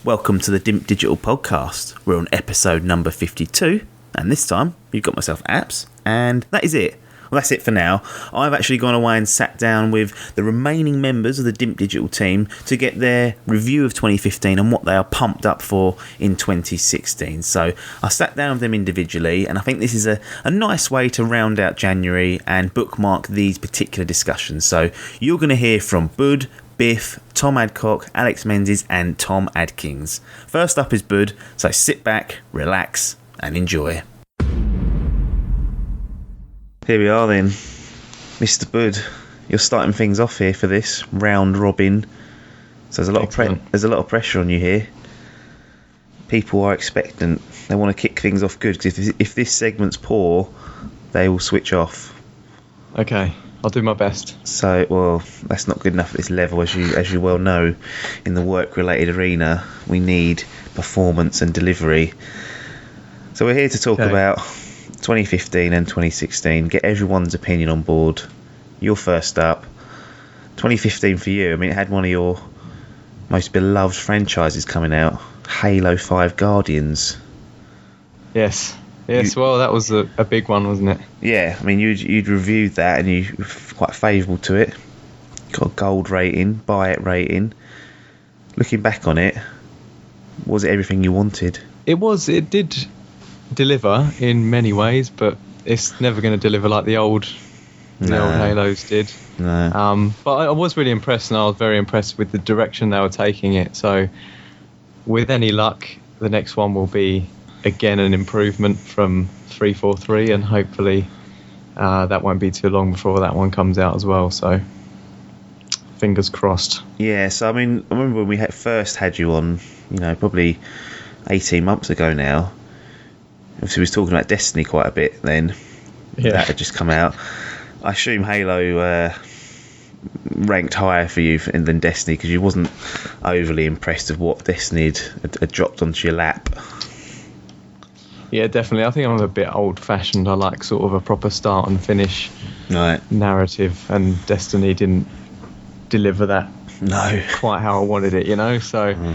Welcome to the Dimp Digital Podcast. We're on episode number 52, and this time you've got myself Apps, and that is it. Well, that's it for now. I've actually gone away and sat down with the remaining members of the Dimp Digital team to get their review of 2015 and what they are pumped up for in 2016. So I sat down with them individually, and I think this is a nice way to round out January and bookmark these particular discussions. So you're going to hear from Bud, Biff, Tom Adcock, Alex Menzies and Tom Adkins. First up is Bud, so sit back, relax and enjoy. Here we are then, Mr. Bud. You're starting things off here for this round robin. So there's a lot of pressure on you here. People are expectant. They want to kick things off good, because if this segment's poor, they will switch off. Okay, I'll do my best. So, well, that's not good enough at this level, as you well know. In the work-related arena, we need performance and delivery. So we're here to talk about 2015 and 2016, get everyone's opinion on board. You're first up. 2015 for you, I mean, it had one of your most beloved franchises coming out, Halo 5 Guardians. Yes, well, that was a big one, wasn't it? Yeah, I mean, you'd reviewed that and you were quite favourable to it. Got a gold rating, buy it rating. Looking back on it, was it everything you wanted? It did deliver in many ways, but it's never going to deliver like the old Halos did. No. But I was really impressed, and I was very impressed with the direction they were taking it. So with any luck, the next one will be again an improvement from 343, and hopefully that won't be too long before that one comes out as well. So fingers crossed. Yeah, so I mean, I remember when we first had you on, probably 18 months ago now. Obviously, we was talking about Destiny quite a bit then. Yeah. That had just come out. I assume Halo ranked higher for you than Destiny, because you wasn't overly impressed with what Destiny had dropped onto your lap. Yeah, definitely. I think I'm a bit old-fashioned. I like sort of a proper start and finish narrative, and Destiny didn't deliver that quite how I wanted it, So,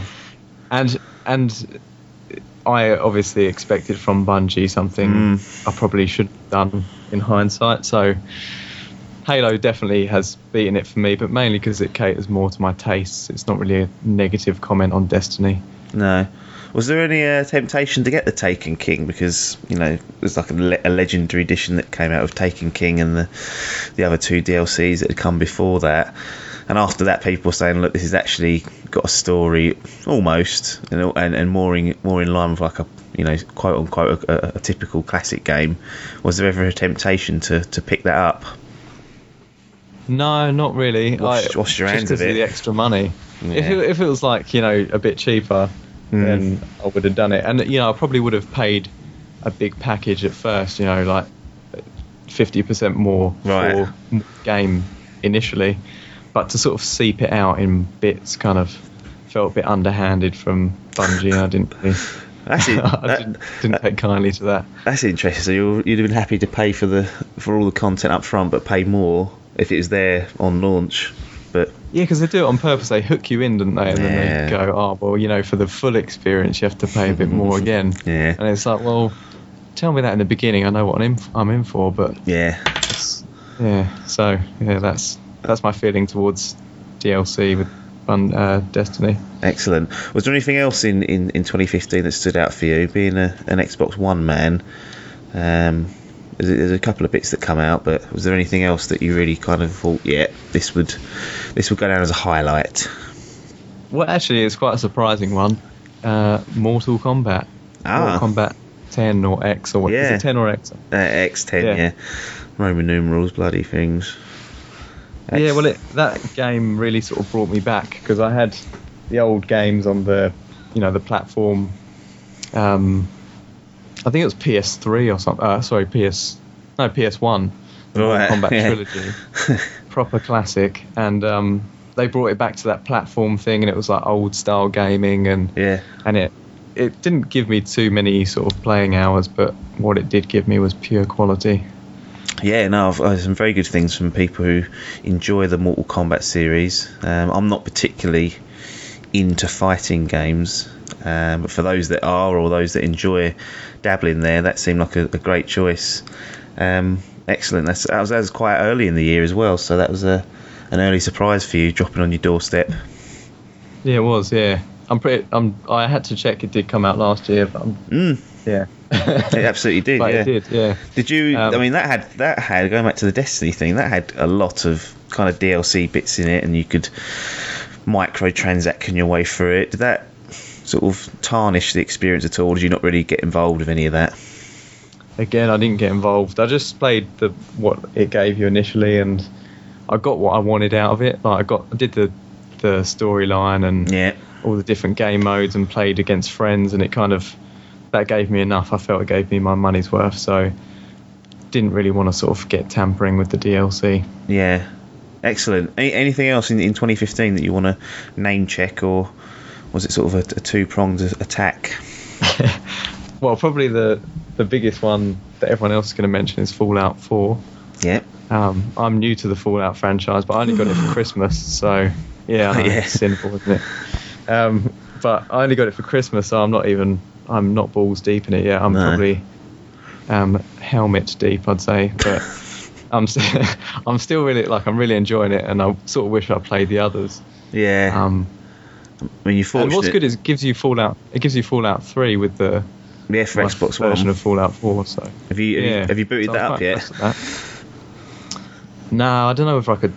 and I obviously expected from Bungie something I probably should have done in hindsight. So Halo definitely has beaten it for me, but mainly because it caters more to my tastes. It's not really a negative comment on Destiny. No. Was there any temptation to get the Taken King? Because, there's like a legendary edition that came out of Taken King and the other two DLCs that had come before that. And after that, people were saying, look, this has actually got a story almost, and more in line with like a, quote unquote, a typical classic game. Was there ever a temptation to pick that up? No, not really. Wash your hands of it. The extra money. Yeah. If it was like, a bit cheaper, then I would have done it. And, I probably would have paid a big package at first, like 50% more for game initially. But to sort of seep it out in bits kind of felt a bit underhanded from Bungie. I didn't take kindly to that. That's interesting. So you'd have been happy to pay for all the content up front, but pay more if it was there on launch. But yeah, because they do it on purpose. They hook you in, don't they? And then they go, for the full experience, you have to pay a bit more again. Yeah. And it's like, well, tell me that in the beginning. I know what I'm in for, but So that's my feeling towards DLC with Destiny. Excellent. Was there anything else in 2015 that stood out for you, being an Xbox One man? There's a couple of bits that come out, but was there anything else that you really kind of thought, this would go down as a highlight? Well, actually, it's quite a surprising one. Mortal Kombat. Mortal Kombat 10 or X, or what? Is it 10 or X? X10, yeah. Roman numerals, bloody things. Yeah, well, that game really sort of brought me back, because I had the old games on the, the platform. I think it was PS3 or something. PS1. Kombat Trilogy, proper classic, and they brought it back to that platform thing, and it was like old style gaming, and it didn't give me too many sort of playing hours, but what it did give me was pure quality. Yeah, no, I've heard some very good things from people who enjoy the Mortal Kombat series. I'm not particularly into fighting games. But for those that are, or those that enjoy dabbling there, that seemed like a great choice. Excellent. That was quite early in the year as well, so that was an early surprise for you, dropping on your doorstep. Yeah, it was. Yeah, I had to check. It did come out last year, but yeah, it absolutely did. But yeah, it did. Yeah. Did you? I mean, that had going back to the Destiny thing. That had a lot of kind of DLC bits in it, and you could microtransaction your way through it. Did that sort of tarnish the experience at all? Did you not really get involved with any of that? Again, I didn't get involved. I just played what it gave you initially, and I got what I wanted out of it. Like I did the storyline and all the different game modes, and played against friends, and it kind of that gave me enough. I felt it gave me my money's worth, so didn't really want to sort of get tampering with the DLC. Yeah, excellent. Anything else in 2015 that you want to name check, or was it sort of a two-pronged attack? Well, probably the biggest one that everyone else is going to mention is Fallout 4. Yeah. I'm new to the Fallout franchise, but I only got it for Christmas, so yeah, I know, it's sinful, isn't it? But I only got it for Christmas, so I'm not balls deep in it yet. I'm probably helmet deep, I'd say, but I'm still really I'm really enjoying it, and I sort of wish I played the others. Yeah. I mean, you're fortunate. And what's good is it gives you Fallout 3 with the for Xbox version One of Fallout 4. So have you booted that up yet? No, I don't know if I could.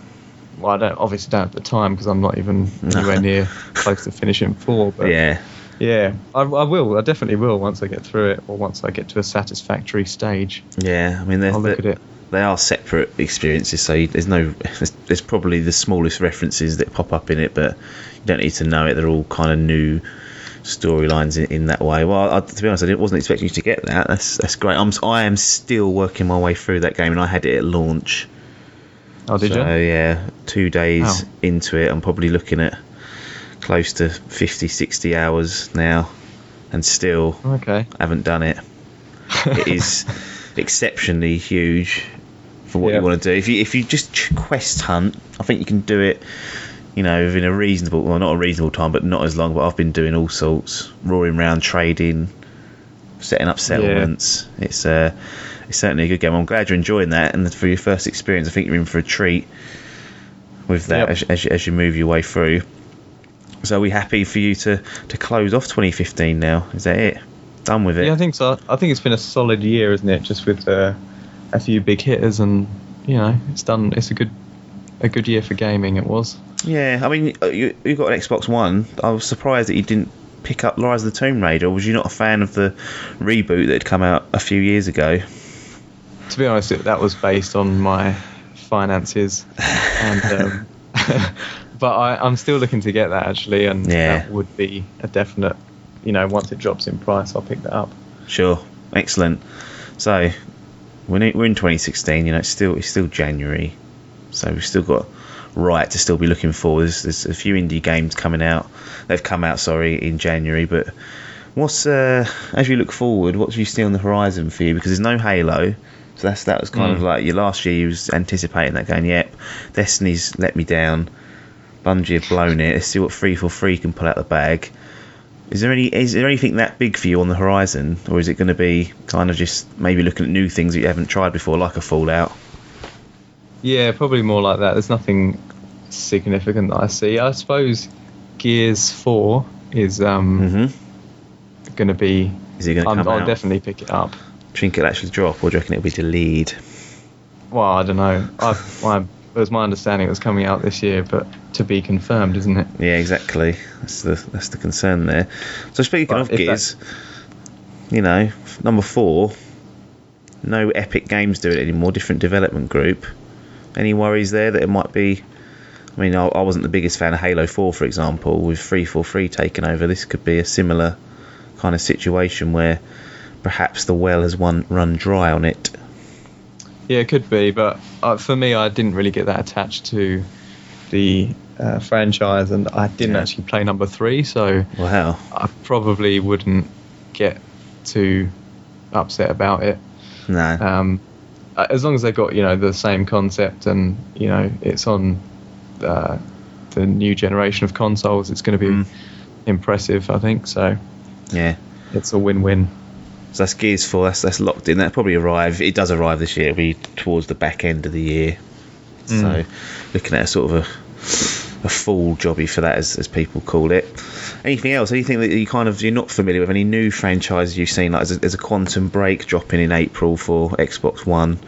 Well, I don't at the time, because I'm not even anywhere near close to finishing 4. But yeah, I will. I definitely will once I get through it, or once I get to a satisfactory stage. Yeah, I mean, I'll look at it. They are separate experiences, so there's probably the smallest references that pop up in it, but you don't need to know it. They're all kind of new storylines in that way. Well, to be honest, I wasn't expecting you to get that. That's great. I am still working my way through that game, and I had it at launch. Oh, did you? So yeah, 2 days into it, I'm probably looking at close to 50-60 hours now, and still haven't done it. It is exceptionally huge for what you want to do. If you just quest hunt, I think you can do it, within a reasonable, well, not a reasonable time, but not as long. But I've been doing all sorts, roaring around, trading, setting up settlements. It's certainly a good game. I'm glad you're enjoying that, and for your first experience, I think you're in for a treat with that as you move your way through. So are we happy for you to close off 2015 now? Is that it? Done with it? Yeah, I think so. I think it's been a solid year, isn't it? Just with a few big hitters, and it's done. It's a good year for gaming. It was. Yeah, I mean, you got an Xbox One. I was surprised that you didn't pick up Rise of the Tomb Raider. Or was you not a fan of the reboot that had come out a few years ago? To be honest, that was based on my finances, and but I'm still looking to get that actually, and that would be a definite. Once it drops in price, I'll pick that up. Sure, excellent. So we're in 2016. It's still January, so we've still got to still be looking forward. There's a few indie games coming out. They've come out, in January. But what's as you look forward, what do you see on the horizon for you? Because there's no Halo, so that was kind of like your last year. You was anticipating that, going, yep, Destiny's let me down. Bungie have blown it. Let's see what 343 can pull out the bag. Is there anything that big for you on the horizon, or is it going to be kind of just maybe looking at new things that you haven't tried before, like a Fallout? Yeah, probably more like that. There's nothing significant that I see. I suppose Gears 4 is going to be. Is it going to come out? I'll definitely pick it up. Do you think it'll actually drop, or do you reckon it'll be delayed? Well, I don't know. It was my understanding it was coming out this year, but to be confirmed, isn't it? Yeah, exactly. That's the concern there. So speaking of Gears, number 4, no Epic Games do it anymore. Different development group. Any worries there that it might be? I mean, I wasn't the biggest fan of Halo 4, for example. With 343 taking over, this could be a similar kind of situation where perhaps the well has run dry on it. Yeah, it could be, but for me, I didn't really get that attached to the franchise, and I didn't actually play number 3, so I probably wouldn't get too upset about it. No. As long as they've got the same concept, and it's on the new generation of consoles, it's going to be impressive, I think. So Yeah. It's a win-win. So that's Gears 4, that's locked in. That'll probably arrive. It does arrive this year. It'll be towards the back end of the year. So looking at a sort of a full jobby for that, as people call it. Anything else? Anything that you're not familiar with? Any new franchises you've seen? Like there's a Quantum Break dropping in April for Xbox One.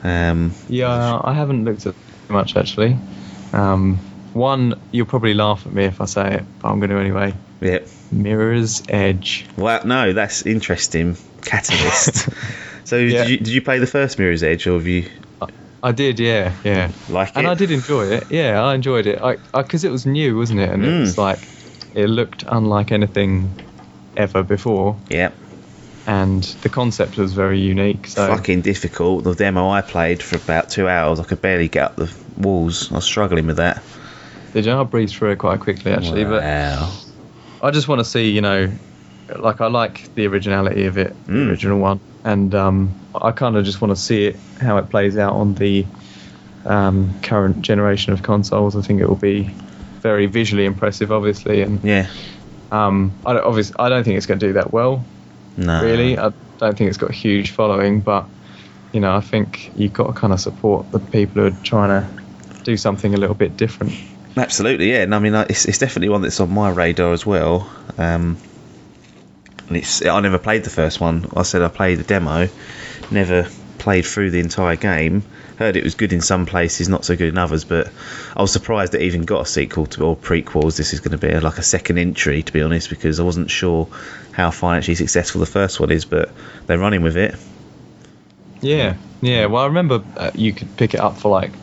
Yeah, I haven't looked at much actually. One, you'll probably laugh at me if I say it, but I'm going to anyway. Yeah. Mirror's Edge. Well, no, that's interesting. Catalyst. So did you play the first Mirror's Edge, or have you? I did, yeah. Like it? And I did enjoy it. Yeah, I enjoyed it. Because it was new, wasn't it? And it was like, it looked unlike anything ever before. Yeah. And the concept was very unique. So fucking difficult. The demo I played for about 2 hours, I could barely get up the walls. I was struggling with that. Did you? I breezed through it quite quickly actually. Wow. But I just want to see, like I like the originality of it, the original one, and I kind of just want to see it, how it plays out on the current generation of consoles. I think it will be very visually impressive, obviously, and I don't think it's going to do that well. No, really, I don't think it's got a huge following, but I think you've got to kind of support the people who are trying to do something a little bit different. Absolutely, yeah. And I mean, it's definitely one that's on my radar as well. And I never played the first one. I said I played the demo, never played through the entire game. Heard it was good in some places, not so good in others. But I was surprised it even got a sequel or prequels. This is going to be like a second entry, to be honest, because I wasn't sure how financially successful the first one is. But they're running with it. Yeah. Well, I remember you could pick it up for like,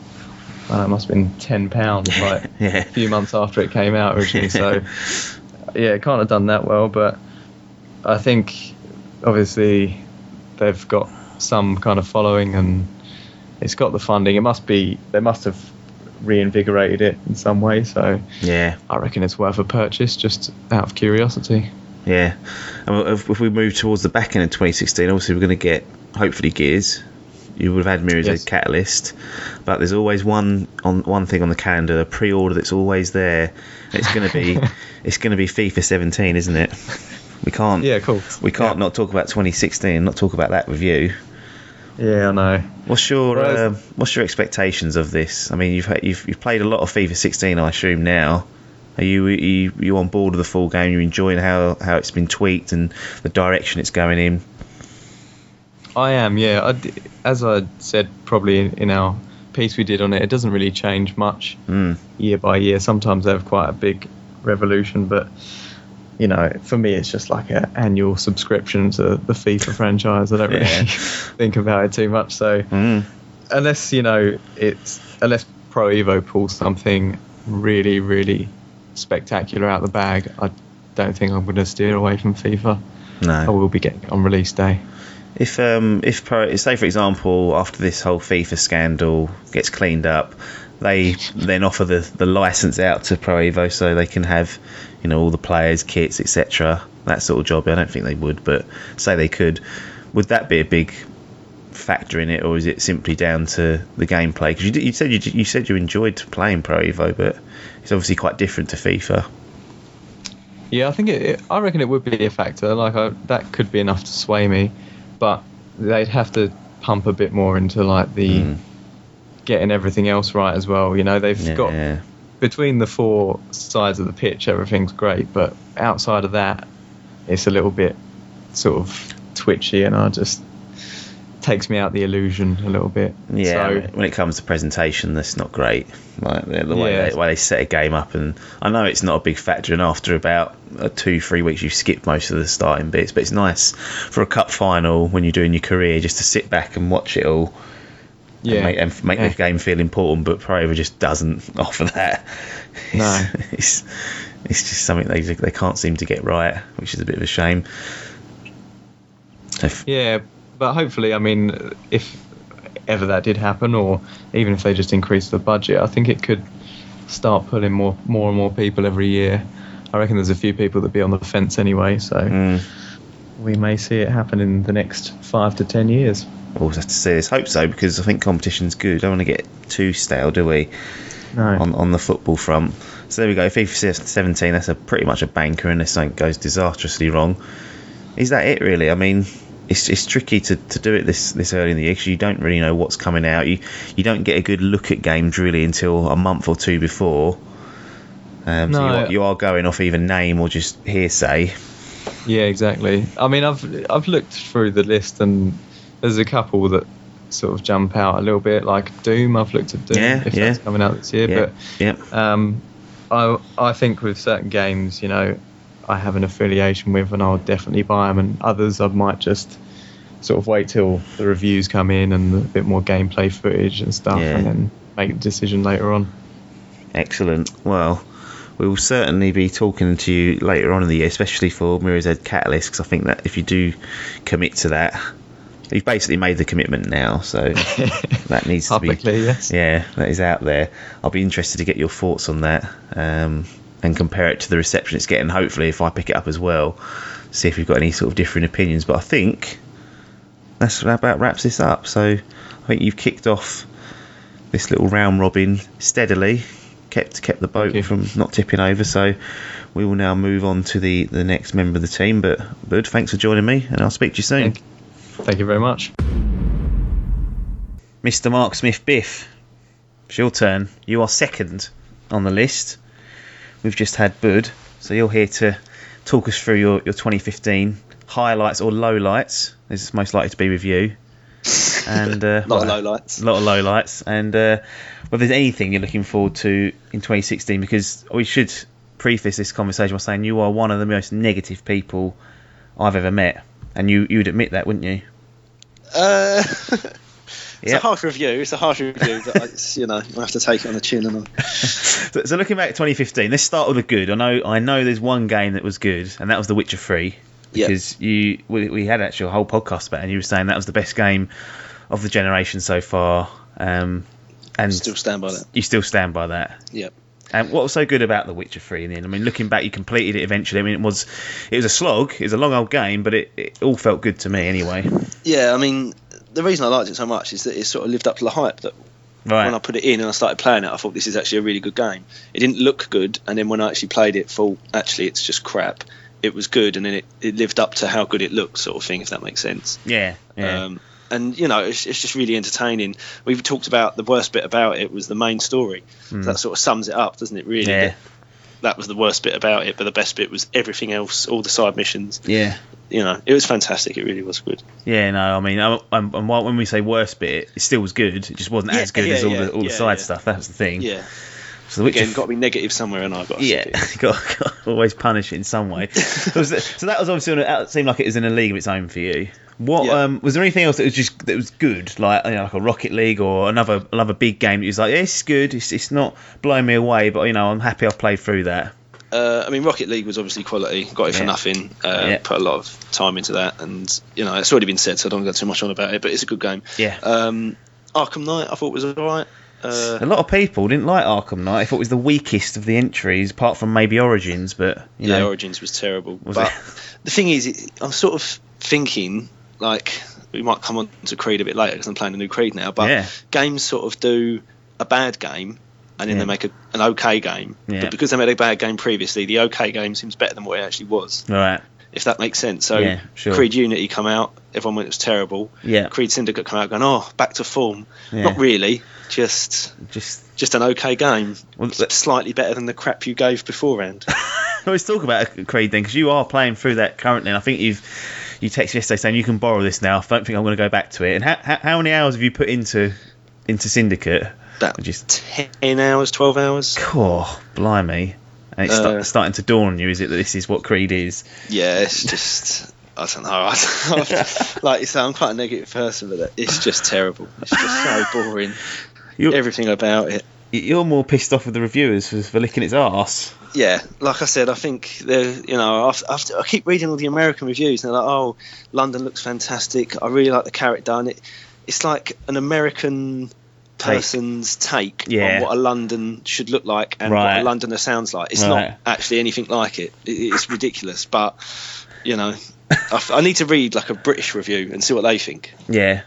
it must have been £10 like a few months after it came out originally. So it can't have done that well, but I think obviously they've got some kind of following and it's got the funding. They must have reinvigorated it in some way. So I reckon it's worth a purchase just out of curiosity. Yeah, and if we move towards the back end of 2016, obviously we're going to get hopefully Gears. You would have had Mirror's Edge Catalyst, but there's always one thing on the calendar, a pre-order that's always there. It's going to be FIFA 17, isn't it? We can't. Yeah, cool. We can't not talk about 2016, not talk about that with you. Yeah, I know. What's your expectations of this? I mean, you've played a lot of FIFA 16, I assume now. Are you on board with the full game? You're enjoying how it's been tweaked and the direction it's going in? I am, yeah. As I said, probably in our piece we did on it, it doesn't really change much year by year. Sometimes they have quite a big revolution, but for me, it's just like an annual subscription to the FIFA franchise. I don't really think about it too much. So unless unless Pro Evo pulls something really, really spectacular out the bag, I don't think I'm going to steer away from FIFA. No, I will be getting it on release day. If say for example, after this whole FIFA scandal gets cleaned up, they then offer the license out to Pro Evo so they can have all the players, kits, etc. That sort of job. I don't think they would, but say they could. Would that be a big factor in it, or is it simply down to the gameplay? Because you said you enjoyed playing Pro Evo, but it's obviously quite different to FIFA. Yeah, I think I reckon it would be a factor. That could be enough to sway me. But they'd have to pump a bit more into like the getting everything else right as well. They've got between the four sides of the pitch, everything's great, but outside of that, it's a little bit sort of twitchy, and just takes me out the illusion a little bit. Yeah, so, when it comes to presentation, that's not great. Like the way they set a game up, and I know it's not a big factor, and after about 2-3 weeks you skip most of the starting bits, but it's nice for a cup final when you're doing your career just to sit back and watch it all. And make the game feel important, but Pro Evo just doesn't offer that. No, it's just something they can't seem to get right, which is a bit of a shame. Yeah, but hopefully, I mean, if ever that did happen, or even if they just increase the budget, I think it could start pulling more and more people every year. I reckon there's a few people that be on the fence anyway, so we may see it happen in the next 5 to 10 years. We'll have to see. Let's hope so, because I think competition's good. Don't want to get too stale, do we? No. On the football front. So there we go. FIFA 17. That's pretty much a banker, unless something goes disastrously wrong. Is that it, really? I mean, it's tricky to do it this early in the year because you don't really know what's coming out. You don't get a good look at games really until a month or two before. So you are going off either name or just hearsay. Yeah, exactly. I mean, I've looked through the list and there's a couple that sort of jump out a little bit, like Doom. I've looked at Doom that's coming out this year, I think with certain games, you know, I have an affiliation with, and I'll definitely buy them, and others I might just sort of wait till the reviews come in and a bit more gameplay footage and stuff, and then make a decision later on. Excellent. Well, we will certainly be talking to you later on in the year, especially for Mirror's Edge Catalyst, because I think that if you do commit to that, you've basically made the commitment now, so that needs to be publicly, yes. Yeah, that is out there. I'll be interested to get your thoughts on that, and compare it to the reception it's getting. Hopefully, if I pick it up as well, see if we've got any sort of differing opinions. But I think that's about wraps this up. So I think you've kicked off this little round robin steadily, kept the boat from not tipping over. So we will now move on to the next member of the team. But Bud, thanks for joining me, and I'll speak to you soon. Thank you very much. Mr. Mark Smith Biff, it's your turn. You are second on the list. We've just had Bud, so you're here to talk us through your 2015 highlights or lowlights. This is most likely to be with you. And a lot of lowlights. A lot of lowlights. And whether there's anything you're looking forward to in 2016, because we should preface this conversation by saying you are one of the most negative people I've ever met. And you'd admit that, wouldn't you? It's a harsh review, but I have to take it on the chin. And so looking back at 2015, let's start with the good. I know there's one game that was good, and that was The Witcher 3. Because we had actually a whole podcast about it, and you were saying that was the best game of the generation so far. And still stand by that. You still stand by that? Yep. And what was so good about The Witcher 3 in the end? I mean, looking back, you completed it eventually. I mean, it was a slog. It was a long old game, but it all felt good to me anyway. Yeah, I mean, the reason I liked it so much is that it sort of lived up to the hype. That when I put it in and I started playing it, I thought this is actually a really good game. It didn't look good, and then when I actually played it, thought actually it's just crap. It was good, and then it lived up to how good it looked, sort of thing, if that makes sense. Yeah. And it's just really entertaining. We've talked about the worst bit about it was the main story. So that sort of sums it up, doesn't it? Really, that was the worst bit about it, but the best bit was everything else, all the side missions. Yeah, it was fantastic. It really was good. Yeah, no, I mean, when we say worst bit, it still was good. It just wasn't as good as all the side stuff. That's the thing. Yeah. So the Witcher got to be negative somewhere, and I've got to got to always punish it in some way. So that was obviously it seemed like it was in a league of its own for you. What was there anything else that was good, like like a Rocket League or another big game that was like, it's good, it's not blowing me away, but I'm happy I've played through that. I mean, Rocket League was obviously quality. Got it for nothing. Put a lot of time into that, and it's already been said, so I don't go too much on about it. But it's a good game. Yeah. Arkham Knight, I thought was alright. A lot of people didn't like Arkham Knight. I thought it was the weakest of the entries, apart from maybe Origins. But Origins was terrible. But the thing is, I'm sort of thinking like we might come on to Creed a bit later because I'm playing a new Creed now. But games sort of do a bad game and then they make an okay game. Yeah. But because they made a bad game previously, the okay game seems better than what it actually was. Right. If that makes sense. So Creed Unity come out, everyone went it was terrible. Yeah. Creed Syndicate come out going, back to form. Yeah. Not really, just an okay game. Well, slightly better than the crap you gave beforehand. Let's talk about Creed then, because you are playing through that currently, and I think you texted yesterday saying you can borrow this now. I don't think I'm going to go back to it. And how many hours have you put into Syndicate? That just 10 hours, 12 hours. Oh, blimey. And it's starting to dawn on you, is it, that this is what Creed is? Yeah, it's just... I don't know. Like you say, I'm quite a negative person, but it's just terrible. It's just so boring. Everything about it. You're more pissed off with the reviewers for licking its arse. Yeah, like I said, I think I keep reading all the American reviews, and they're like, London looks fantastic. I really like the character, and it's like an American person's take on what a London should look like and what a Londoner sounds like. It's not actually anything like it. It's ridiculous, but I need to read like a British review and see what they think. Yeah.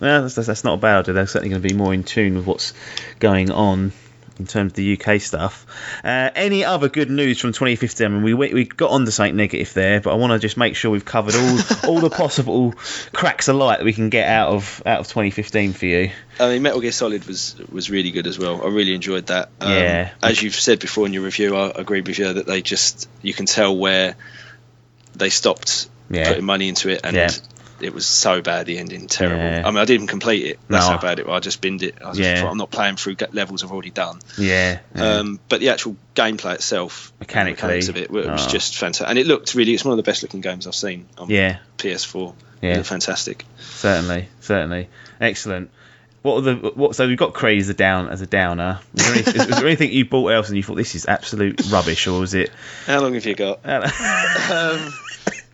Well, that's not bad. They're certainly going to be more in tune with what's going on in terms of the UK stuff. Any other good news from 2015? I mean, we got on to something negative there, but I want to just make sure we've covered all the possible cracks of light that we can get out of 2015 for you. I mean, Metal Gear Solid was really good as well. I really enjoyed that. As you've said before in your review, I agree with you that you can tell where they stopped putting money into it, and it was so bad, the ending, terrible. I mean, I didn't even complete it. That's how bad it was. I just binned it. I thought, I'm not playing through levels I've already done. But the actual gameplay itself, mechanics of it, was just fantastic. And it's one of the best looking games I've seen on PS4. It looked fantastic. Certainly. Excellent. So we've got Craig as a downer. Was there anything you bought else and you thought this is absolute rubbish, or was it? How long have you got?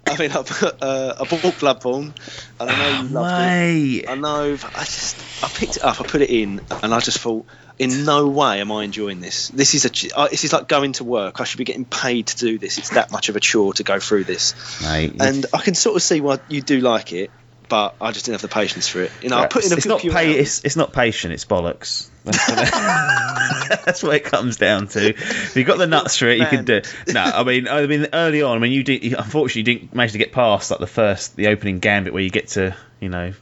I mean, I bought Bloodborne, and I know you loved it. I know. I picked it up, I put it in, and I just thought, in no way am I enjoying this. This is like going to work. I should be getting paid to do this. It's that much of a chore to go through this. Mate, and I can sort of see why you do like it, but I just didn't have the patience for it. I put in a good few hours. It's not patient, it's bollocks. That's what it comes down to. If you've got the nuts for it, you can do it. No, I mean, early on, you unfortunately didn't manage to get past like the opening gambit where you get to,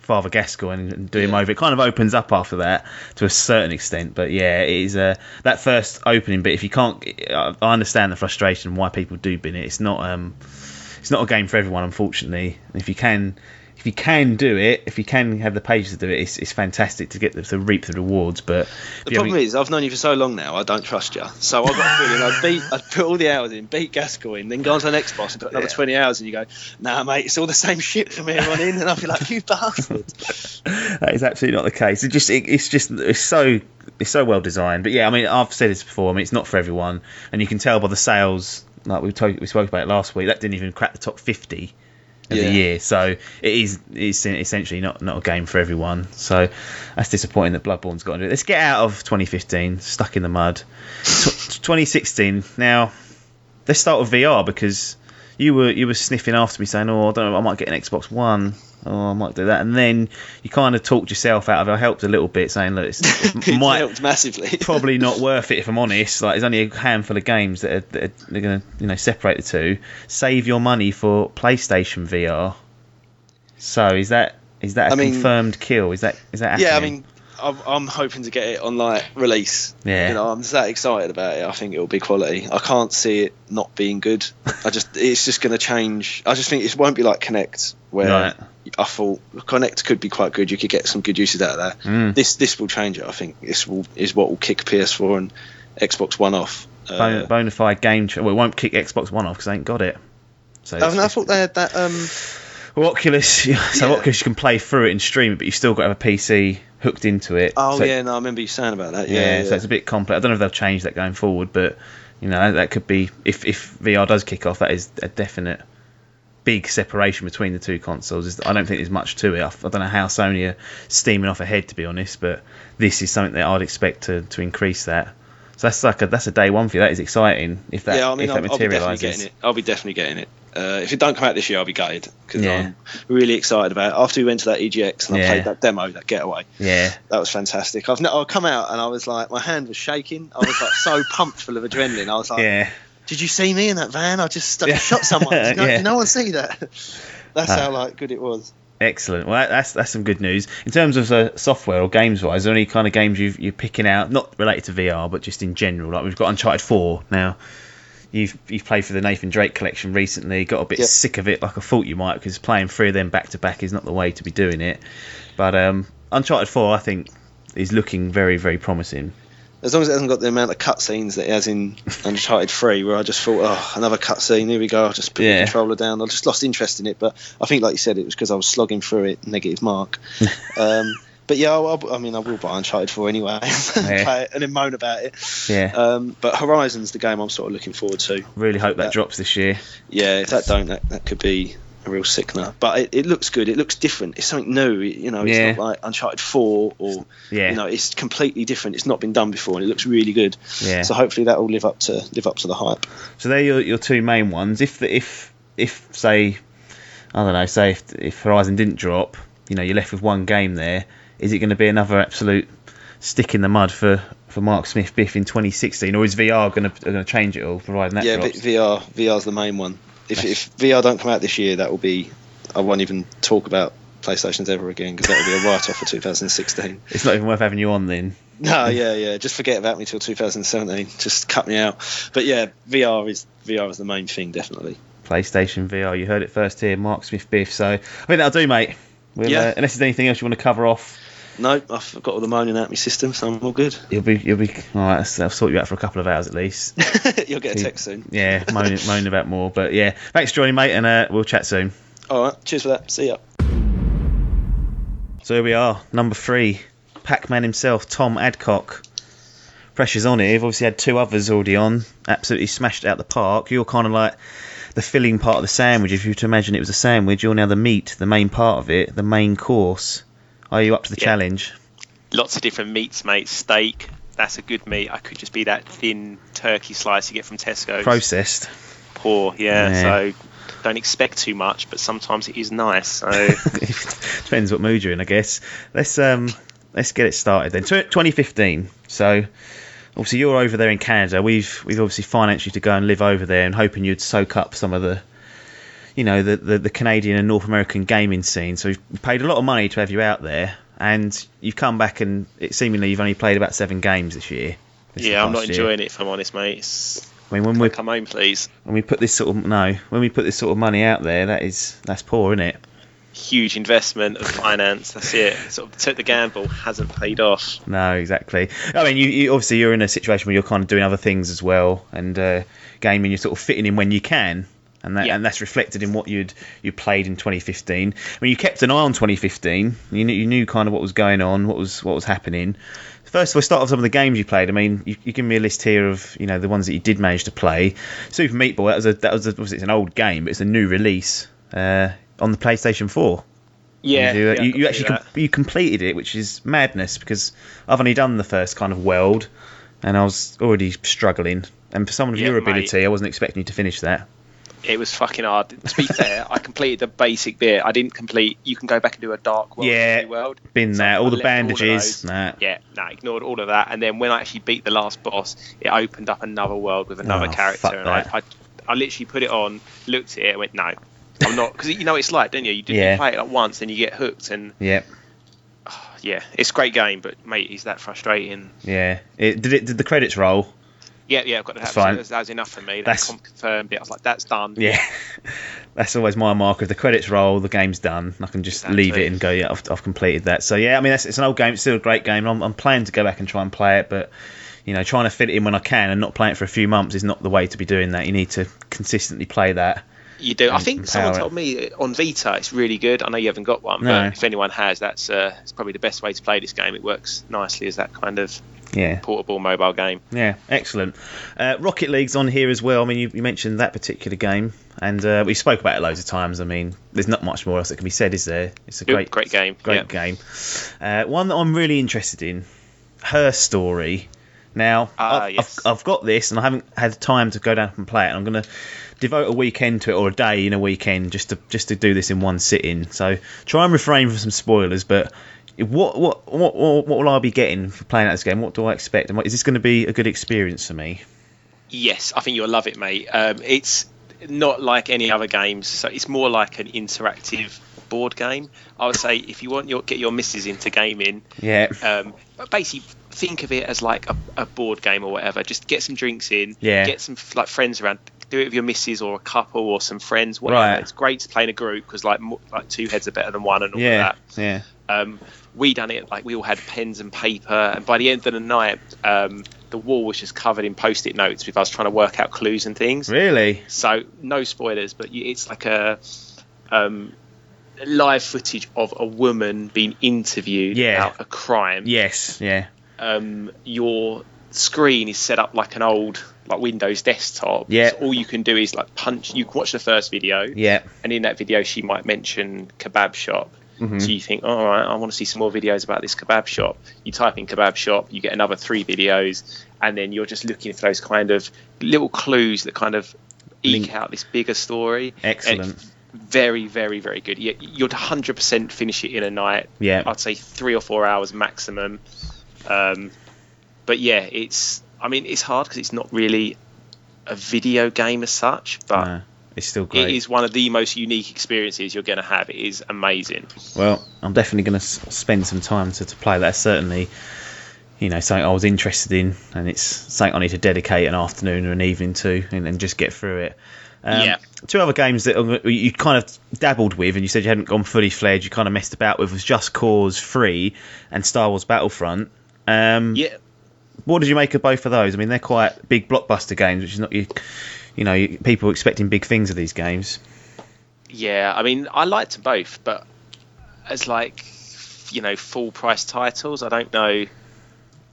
Father Gascoigne and do him over. It kind of opens up after that to a certain extent, but it is that first opening bit. If you can't, I understand the frustration why people do bin it. It's not a game for everyone, unfortunately. If you can do it, if you can have the pages to do it, it's fantastic to get to reap the rewards. But the problem is, I've known you for so long now, I don't trust you. So I've got a feeling I'd put all the hours in, beat Gascoigne, then go on to the next boss and put another 20 hours, and you go, nah, mate, it's all the same shit from here on in, and I'll be like, you bastard. That is absolutely not the case. It's so well designed. But I mean, I've said this before. I mean, it's not for everyone, and you can tell by the sales. Like we spoke about it last week, that didn't even crack the top 50. Of the year, so it's essentially not a game for everyone. So that's disappointing that Bloodborne's got to do it. Let's get out of 2015, stuck in the mud. 2016. Now let's start with VR, because you were sniffing after me saying, "Oh, I don't know, I might get an Xbox One. Oh, I might do that." And then you kind of talked yourself out of it. I helped a little bit, saying, "Look, it might helped massively. Probably not worth it if I'm honest. Like, there's only a handful of games that are going to separate the two. Save your money for PlayStation VR." So is that a confirmed kill? Is that happening? Yeah, I mean, I'm hoping to get it on release. Yeah, I'm that excited about it. I think it'll be quality. I can't see it not being good. It's just going to change. I just think it won't be like Kinect, where I thought Kinect could be quite good. You could get some good uses out of that. This will change it. I think this is what will kick PS4 and Xbox One off. Bona fide game. Well, it won't kick Xbox One off because I ain't got it. So I thought they had that. Well, Oculus. Oculus, you can play through it and stream it, but you still got to have a PC hooked into it. Oh, so, I remember you saying about that. Yeah, so it's a bit complex. I don't know if they'll change that going forward, but that could be, if VR does kick off, that is a definite big separation between the two consoles. I don't think there's much to it. I don't know how Sony are steaming off ahead, to be honest, but this is something that I'd expect to increase that. So that's a day one for you. That is exciting if that materialises. I'll be definitely getting it. If it don't come out this year, I'll be gutted, because I'm really excited about it. After we went to that EGX and I played that demo, that Getaway, that was fantastic. I come out and I was like, my hand was shaking. I was like so pumped, full of adrenaline. I was like, did you see me in that van? I just shot someone. Did no one see that? That's how good it was. Excellent. Well, that's some good news. In terms of software or games wise, are there any kind of games you're picking out, not related to VR, but just in general? Like, we've got Uncharted 4 now. You've played for the Nathan Drake collection recently, got a bit sick of it, like I thought you might, because playing 3 of them back to back is not the way to be doing it. But Uncharted 4, I think, is looking very, very promising. As long as it hasn't got the amount of cutscenes that it has in Uncharted 3, where I just thought, another cutscene, here we go, I'll just put the controller down. I just lost interest in it, but I think, like you said, it was because I was slogging through it, negative mark. But I will buy Uncharted 4 anyway, play it and then moan about it. Yeah. But Horizon's the game I'm sort of looking forward to. Really hope that drops this year. Yeah, if that could be a real sickener. But it looks good. It looks different. It's something new. It's not like Uncharted 4 or it's completely different. It's not been done before, and it looks really good. Yeah. So hopefully that will live up to the hype. So they're your two main ones. If say, I don't know, say if Horizon didn't drop, you're left with one game there. Is it going to be another absolute stick in the mud for Mark Smith Biff in 2016, or is VR going to change it all, providing that drops? VR's the main one. If VR don't come out this year, that will be. I won't even talk about PlayStations ever again, because that will be a write-off for 2016. It's not even worth having you on then. No, yeah. Just forget about me till 2017. Just cut me out. But yeah, VR is the main thing, definitely. PlayStation VR. You heard it first here, Mark Smith Biff. So I think that'll do, mate. Unless there's anything else you want to cover off. No, I've got all the moaning out of my system, so I'm all good. You'll be all right. I'll sort you out for a couple of hours at least. You'll get a text soon. Yeah, moaning about more. But yeah, thanks for joining, mate, and we'll chat soon. All right, cheers for that. See ya. So here we are, number 3, Pac-Man himself, Tom Adcock. Pressure's on it. We've obviously had 2 others already on. Absolutely smashed it out the park. You're kind of like the filling part of the sandwich. If you were to imagine it was a sandwich, you're now the meat, the main part of it, the main course. Are you up to the challenge? Lots of different meats, mate. Steak, that's a good meat. I could just be that thin turkey slice you get from Tesco. Processed. Poor, yeah. So don't expect too much, but sometimes it is nice. So depends what mood you're in, I guess. Let's get it started then. 2015. So obviously you're over there in Canada. We've obviously financed you to go and live over there, and hoping you'd soak up some of the Canadian and North American gaming scene. So we've paid a lot of money to have you out there, and you've come back and seemingly you've only played about 7 games this year. I'm not enjoying it, if I'm honest, mate. When we come home, please. When we put this sort of money out there, that's poor, isn't it? Huge investment of finance. That's it. Sort of took the gamble, hasn't paid off. No, exactly. I mean, you obviously you're in a situation where you're kind of doing other things as well, and gaming. You're sort of fitting in when you can. And that's reflected in what you played in 2015. I mean, you kept an eye on 2015. You knew kind of what was going on, what was happening. First of all, start off some of the games you played. I mean, you give me a list here of the ones that you did manage to play. Super Meat Boy, it's an old game, but it's a new release on the PlayStation 4. Yeah, you actually you completed it, which is madness because I've only done the first kind of world, and I was already struggling. And for someone of your ability, I wasn't expecting you to finish that. It was fucking hard. To be fair, I completed the basic bit. I didn't complete. You can go back and do a dark world. Yeah, world. Been so there. All the bandages. Ignored all of that. And then when I actually beat the last boss, it opened up another world with another character. And I literally put it on, looked at it, and went, no, I'm not. Because you know what it's like, don't you? You play it like once, and you get hooked. And it's a great game, but mate, is that frustrating? Yeah. Did the credits roll? Yeah, I've got that. That was enough for me. That's confirmed it. I was like, that's done. Yeah, that's always my marker. If the credits roll, the game's done. I can just leave it and go, I've completed that. So yeah, I mean, it's an old game. It's still a great game. I'm planning to go back and try and play it, but trying to fit it in when I can and not playing it for a few months is not the way to be doing that. You need to consistently play that. You do. I think someone told me on Vita it's really good. I know you haven't got one, but if anyone has, that's it's probably the best way to play this game. It works nicely as that kind of portable mobile game. Yeah, excellent. Rocket League's on here as well. I mean, you mentioned that particular game, and we spoke about it loads of times. I mean, there's not much more else that can be said, is there? It's a great game. Great game. One that I'm really interested in, her story. Now, I've got this, and I haven't had time to go down and play it. I'm going to devote a weekend to it, or a day in a weekend, just to do this in one sitting. So try and refrain from some spoilers. But what will I be getting for playing this game? What do I expect? And is this going to be a good experience for me? Yes, I think you'll love it, mate. It's not like any other games, so it's more like an interactive board game. I would say if you want get your missus into gaming, but basically think of it as like a board game or whatever. Just get some drinks in, get some like friends around. Do it with your missus or a couple or some friends, whatever. Right. It's great to play in a group because like 2 heads are better than one and all of that. Yeah. We done it like we all had pens and paper, and by the end of the night, the wall was just covered in post-it notes with us trying to work out clues and things. Really? So no spoilers, but it's like a live footage of a woman being interviewed about a crime. Yes. Yeah. Your screen is set up like an old Windows desktop. Yeah. So all you can do is like punch. You can watch the first video. Yeah. And in that video, she might mention kebab shop. Mm-hmm. So you think, all right, I want to see some more videos about this kebab shop. You type in kebab shop, you get another 3 videos, and then you're just looking for those kind of little clues that kind of eke out this bigger story. Excellent. Very, very, very good. You'd 100% finish it in a night. Yeah. I'd say 3 or 4 hours maximum. But yeah, it's hard because it's not really a video game as such, but no, it's still great. It is one of the most unique experiences you're going to have. It is amazing. Well, I'm definitely going to spend some time to play that. Certainly, something I was interested in, and it's something I need to dedicate an afternoon or an evening to, and just get through it. Two other games that you kind of dabbled with, and you said you hadn't gone fully fledged, you kind of messed about with, was Just Cause 3 and Star Wars Battlefront. What did you make of both of those? I mean, they're quite big blockbuster games, which is not people expecting big things of these games. Yeah, I mean, I liked them both, but as full price titles, I don't know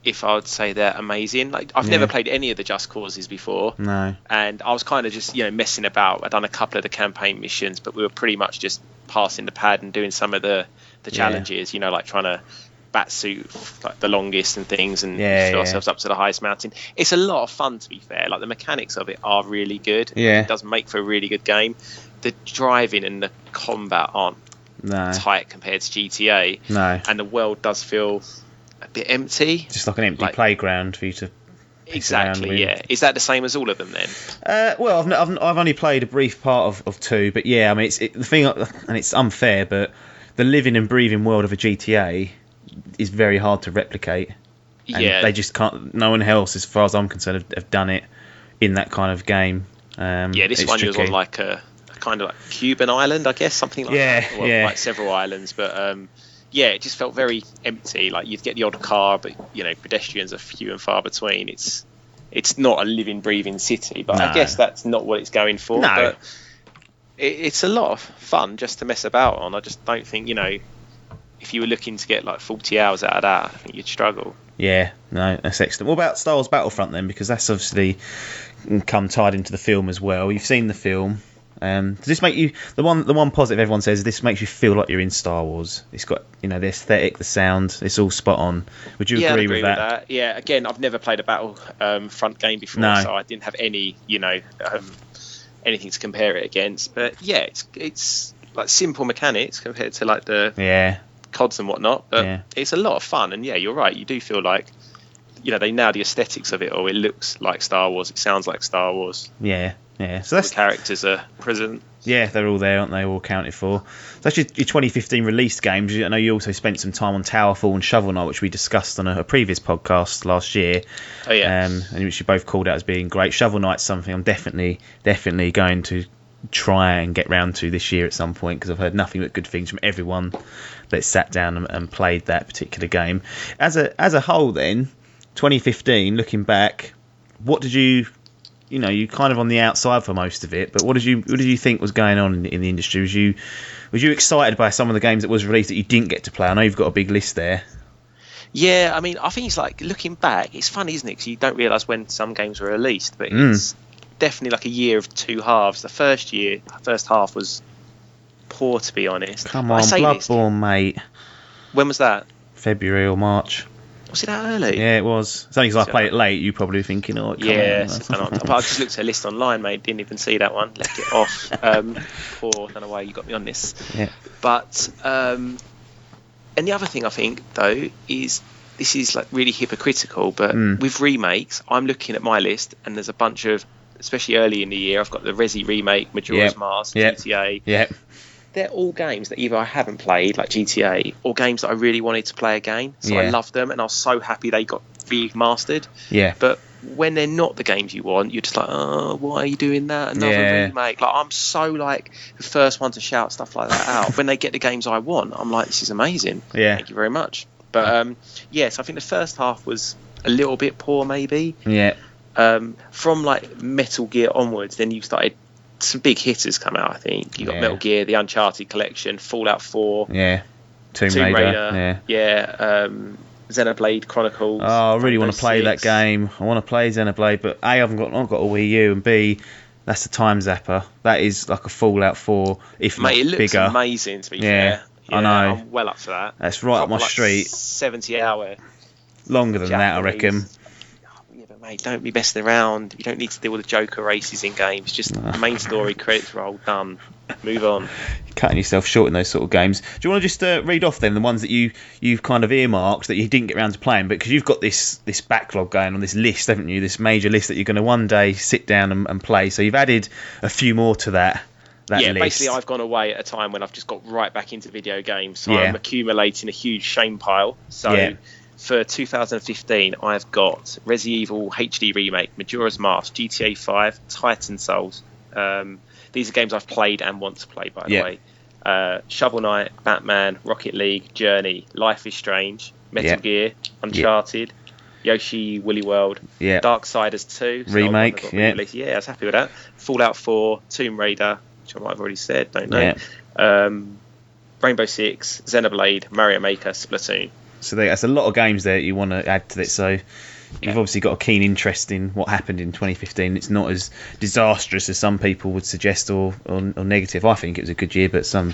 if I would say they're amazing. I've never played any of the Just Causes before. No. And I was kind of just, messing about. I'd done a couple of the campaign missions, but we were pretty much just passing the pad and doing some of the challenges, like trying to batsuit the longest and things and fill ourselves up to the highest mountain. It's a lot of fun, to be fair. The mechanics of it are really good. Yeah. It does make for a really good game. The driving and the combat aren't tight compared to GTA. No. And the world does feel a bit empty. Just like an empty playground for you to... Exactly, yeah. Is that the same as all of them then? Well, I've only played a brief part of 2, but yeah, I mean, the thing, and it's unfair, but the living and breathing world of a GTA is very hard to replicate. And they just can't. No one else, as far as I'm concerned, have done it in that kind of game. This one was on a kind of Cuban island, I guess, something like that. Well, several islands, but it just felt very empty. You'd get the odd car, but pedestrians are few and far between. It's not a living, breathing city, but I guess that's not what it's going for. No. But it's a lot of fun just to mess about on. I just don't think if you were looking to get 40 hours out of that, I think you'd struggle. Yeah, no, that's excellent. What about Star Wars Battlefront then? Because that's obviously come tied into the film as well. You've seen the film. Does this make you the one positive everyone says? This makes you feel like you're in Star Wars. It's got the aesthetic, the sound. It's all spot on. Would you agree with that? Yeah. Again, I've never played a Battlefront game before, so I didn't have any anything to compare it against. But yeah, it's simple mechanics compared to the CODs and whatnot, but it's a lot of fun. And yeah, you're right, you do feel like they nail the aesthetics of it all. It looks like Star Wars, it sounds like Star Wars. So that's the characters are present. They're all there, aren't they? All accounted for. So that's your 2015 released games. I know you also spent some time on Towerfall and Shovel Knight, which we discussed on a previous podcast last year. And which you both called out as being great. Shovel Knight's something I'm definitely going to try and get round to this year at some point, because I've heard nothing but good things from everyone that sat down and played that particular game. As a whole then, 2015, looking back, what did you kind of on the outside for most of it, but what did you think was going on in the industry? Was you excited by some of the games that was released that you didn't get to play? I know you've got a big list there. Yeah, I mean, I think it's looking back, it's funny, isn't it? Because you don't realise when some games were released, but it's definitely a year of two halves. The first half was poor, to be honest. Come on, Bloodborne, mate. When was that? February or March. Was it that early? Yeah, it was. It's only because I played it late. You probably thinking, but I just looked at a list online, mate. Didn't even see that one. Left it off. Poor. Don't know why you got me on this. Yeah. But and the other thing I think though is this is really hypocritical, but with remakes, I'm looking at my list and there's a bunch of, especially early in the year, I've got the Resi remake, Majora's Mask, GTA. Yeah. They're all games that either I haven't played, like GTA, or games that I really wanted to play again. So I love them, and I was so happy they got remastered. Yeah. But when they're not the games you want, you're just like, oh, why are you doing that? Another remake. I'm so the first one to shout stuff like that out. When they get the games I want, I'm like, this is amazing. Yeah. Thank you very much. But so I think the first half was a little bit poor, maybe. Yeah. From Metal Gear onwards, then you started. Some big hitters come out, I think. You got Metal Gear, the Uncharted collection, Fallout 4, Tomb Raider, Xenoblade Chronicles. Oh, I really want to play that game. I want to play Xenoblade, but A, I've got a Wii U, and B, that's a time zapper. That is like a Fallout 4, if not bigger. It looks amazing, to be fair. I know. I'm well up for that. That's right up my street. 70 hour. Longer than that, I reckon. Yeah, But mate, don't be messing around. You don't need to deal with the Joker races in games. Just main story, credits roll, done. Move on. You're cutting yourself short in those sort of games. Do you want to just read off then the ones that you've kind of earmarked that you didn't get around to playing? But because you've got this backlog going on, this list, haven't you? This major list that you're going to one day sit down and play. So you've added a few more to that list. Basically I've gone away at a time when I've just got right back into video games. So I'm accumulating a huge shame pile. So for 2015, I've got Resident Evil HD Remake, Majora's Mask, GTA 5, Titan Souls. These are games I've played and want to play, by the way. Shovel Knight, Batman, Rocket League, Journey, Life is Strange, Metal Gear, Uncharted, Yoshi Woolly World, Darksiders 2. Remake, I was happy with that. Fallout 4, Tomb Raider, which I might have already said, don't know. Rainbow Six, Xenoblade, Mario Maker, Splatoon. So that's a lot of games there you want to add to it. So you've obviously got a keen interest in what happened in 2015. It's not as disastrous as some people would suggest or negative. I think it was a good year, but some,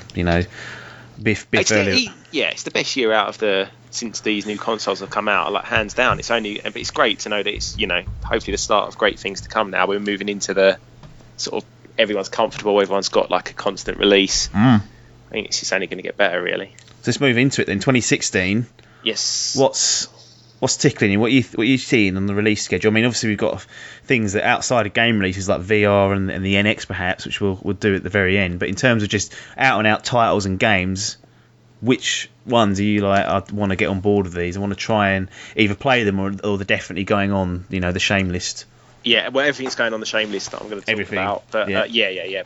biff earlier. It's the best year out of since these new consoles have come out. Like hands down, but it's great to know that it's hopefully the start of great things to come. Now we're moving into the sort of everyone's comfortable. Everyone's got like a constant release. I think it's just only going to get better, really. So let's move into it then. 2016. Yes. What's tickling you? What are you seeing on the release schedule? I mean, obviously we've got things that outside of game releases like VR and the NX perhaps, which we'll do at the very end. But in terms of just out and out titles and games, which ones are you like? I want to get on board with these. I want to try and either play them or they're definitely going on. The shame list. Yeah, well, everything's going on the shame list that I'm going to talk about. But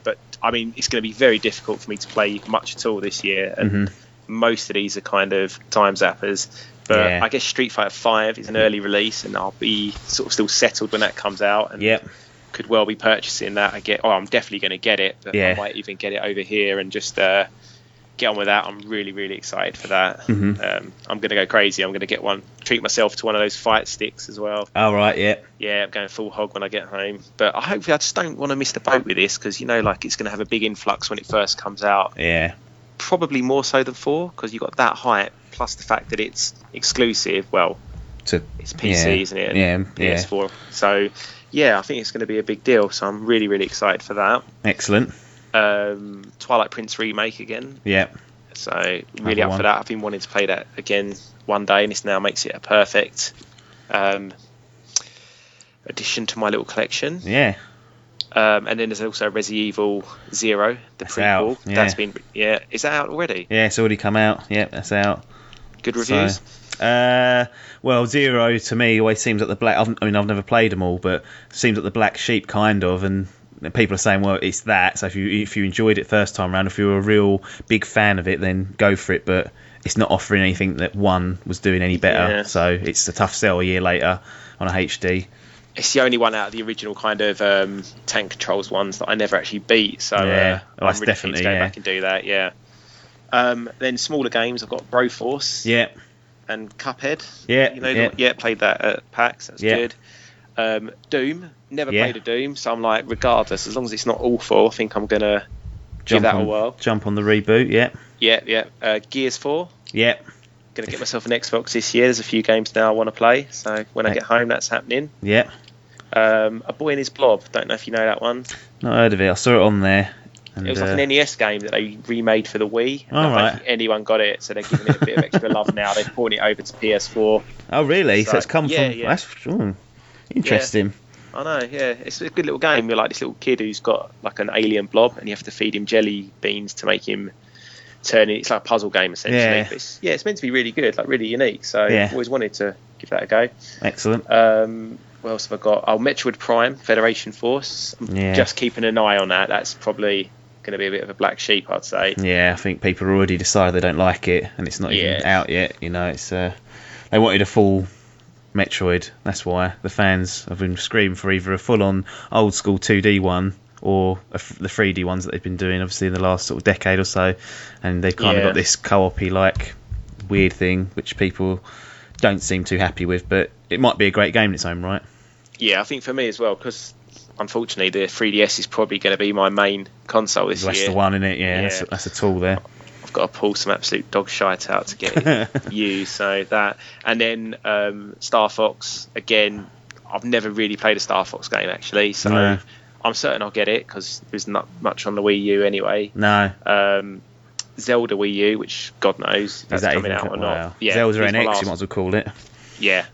But I mean, it's going to be very difficult for me to play much at all this year, and most of these are kind of time zappers. But I guess Street Fighter 5 is an early release, and I'll be sort of still settled when that comes out, and could well be purchasing that. I'm definitely going to get it, but I might even get it over here and just get on with that. I'm really, really excited for that. I'm going to go crazy. I'm going to treat myself to one of those fight sticks as well. Oh, right, yeah, I'm going full hog when I get home. But hopefully I just don't want to miss the boat with this, because it's going to have a big influx when it first comes out. Yeah. Probably more so than 4, because you've got that hype, plus the fact that it's exclusive. Well, it's PC, isn't it? And PS4. So, I think it's going to be a big deal. So I'm really, really excited for that. Excellent. Twilight Prince remake again. Yeah. So really up for that. I've been wanting to play that again one day, and this now makes it a perfect addition to my little collection. Yeah. And then there's also Resident Evil 0, the prequel. Out. Yeah. That's been is that out already? Yeah, it's already come out. Yeah, that's out. Good reviews. Well, 0 to me always seems like the black. I've never played them all, but seems like the black sheep kind of, and people are saying, well, it's that. So if you enjoyed it first time around, if you were a real big fan of it, then go for it. But it's not offering anything that 1 was doing any better. So it's a tough sell a year later on a HD. It's the only one out of the original kind of Tank Controls ones that I never actually beat. So I'm really definitely keen to go back and do that. Yeah. Then smaller games, I've got Broforce. Yeah. And Cuphead. Yeah. Played that at PAX. That's good. Doom. Never played a Doom, so I'm like, regardless, as long as it's not awful, I think I'm gonna give that a whirl. Jump on the reboot. Yeah. Gears 4. Yeah. Gonna get myself an Xbox this year. There's a few games now I want to play, so when I get home, that's happening. Yeah. A Boy and His Blob. Don't know if you know that one. Not heard of it. I saw it on there. And, it was like an NES game that they remade for the Wii. I don't think anyone got it, so they're giving it a bit of extra love now. They've brought it over to PS4. Oh, really? So it's come from... Yeah. That's interesting. I know, it's a good little game. You're like this little kid who's got like an alien blob, and you have to feed him jelly beans to make him turn it. It's like a puzzle game essentially. But it's meant to be really good, like really unique. So I've always wanted to give that a go. Excellent. What else have I got? Metroid Prime Federation Force. I'm just keeping an eye on that. That's probably going to be a bit of a black sheep, I'd say. Yeah, I think people already decided they don't like it, and it's not even out yet. It's they wanted a full Metroid. That's why the fans have been screaming for either a full-on old-school 2D one or the 3D ones that they've been doing, obviously, in the last sort of decade or so. And they've kind of got this co-op-y, like, weird thing, which people don't seem too happy with. But it might be a great game in its own right. Yeah, I think for me as well, because unfortunately the 3DS is probably going to be my main console this year. That's the one, isn't it? Yeah. That's a tool there. I've got to pull some absolute dog shite out to get it used. So that, and then Star Fox again. I've never really played a Star Fox game actually, so I'm certain I'll get it because there's not much on the Wii U anyway. No. Zelda Wii U, which God knows if that's coming out or not. Yeah, Zelda NX, you might as well call it. Yeah.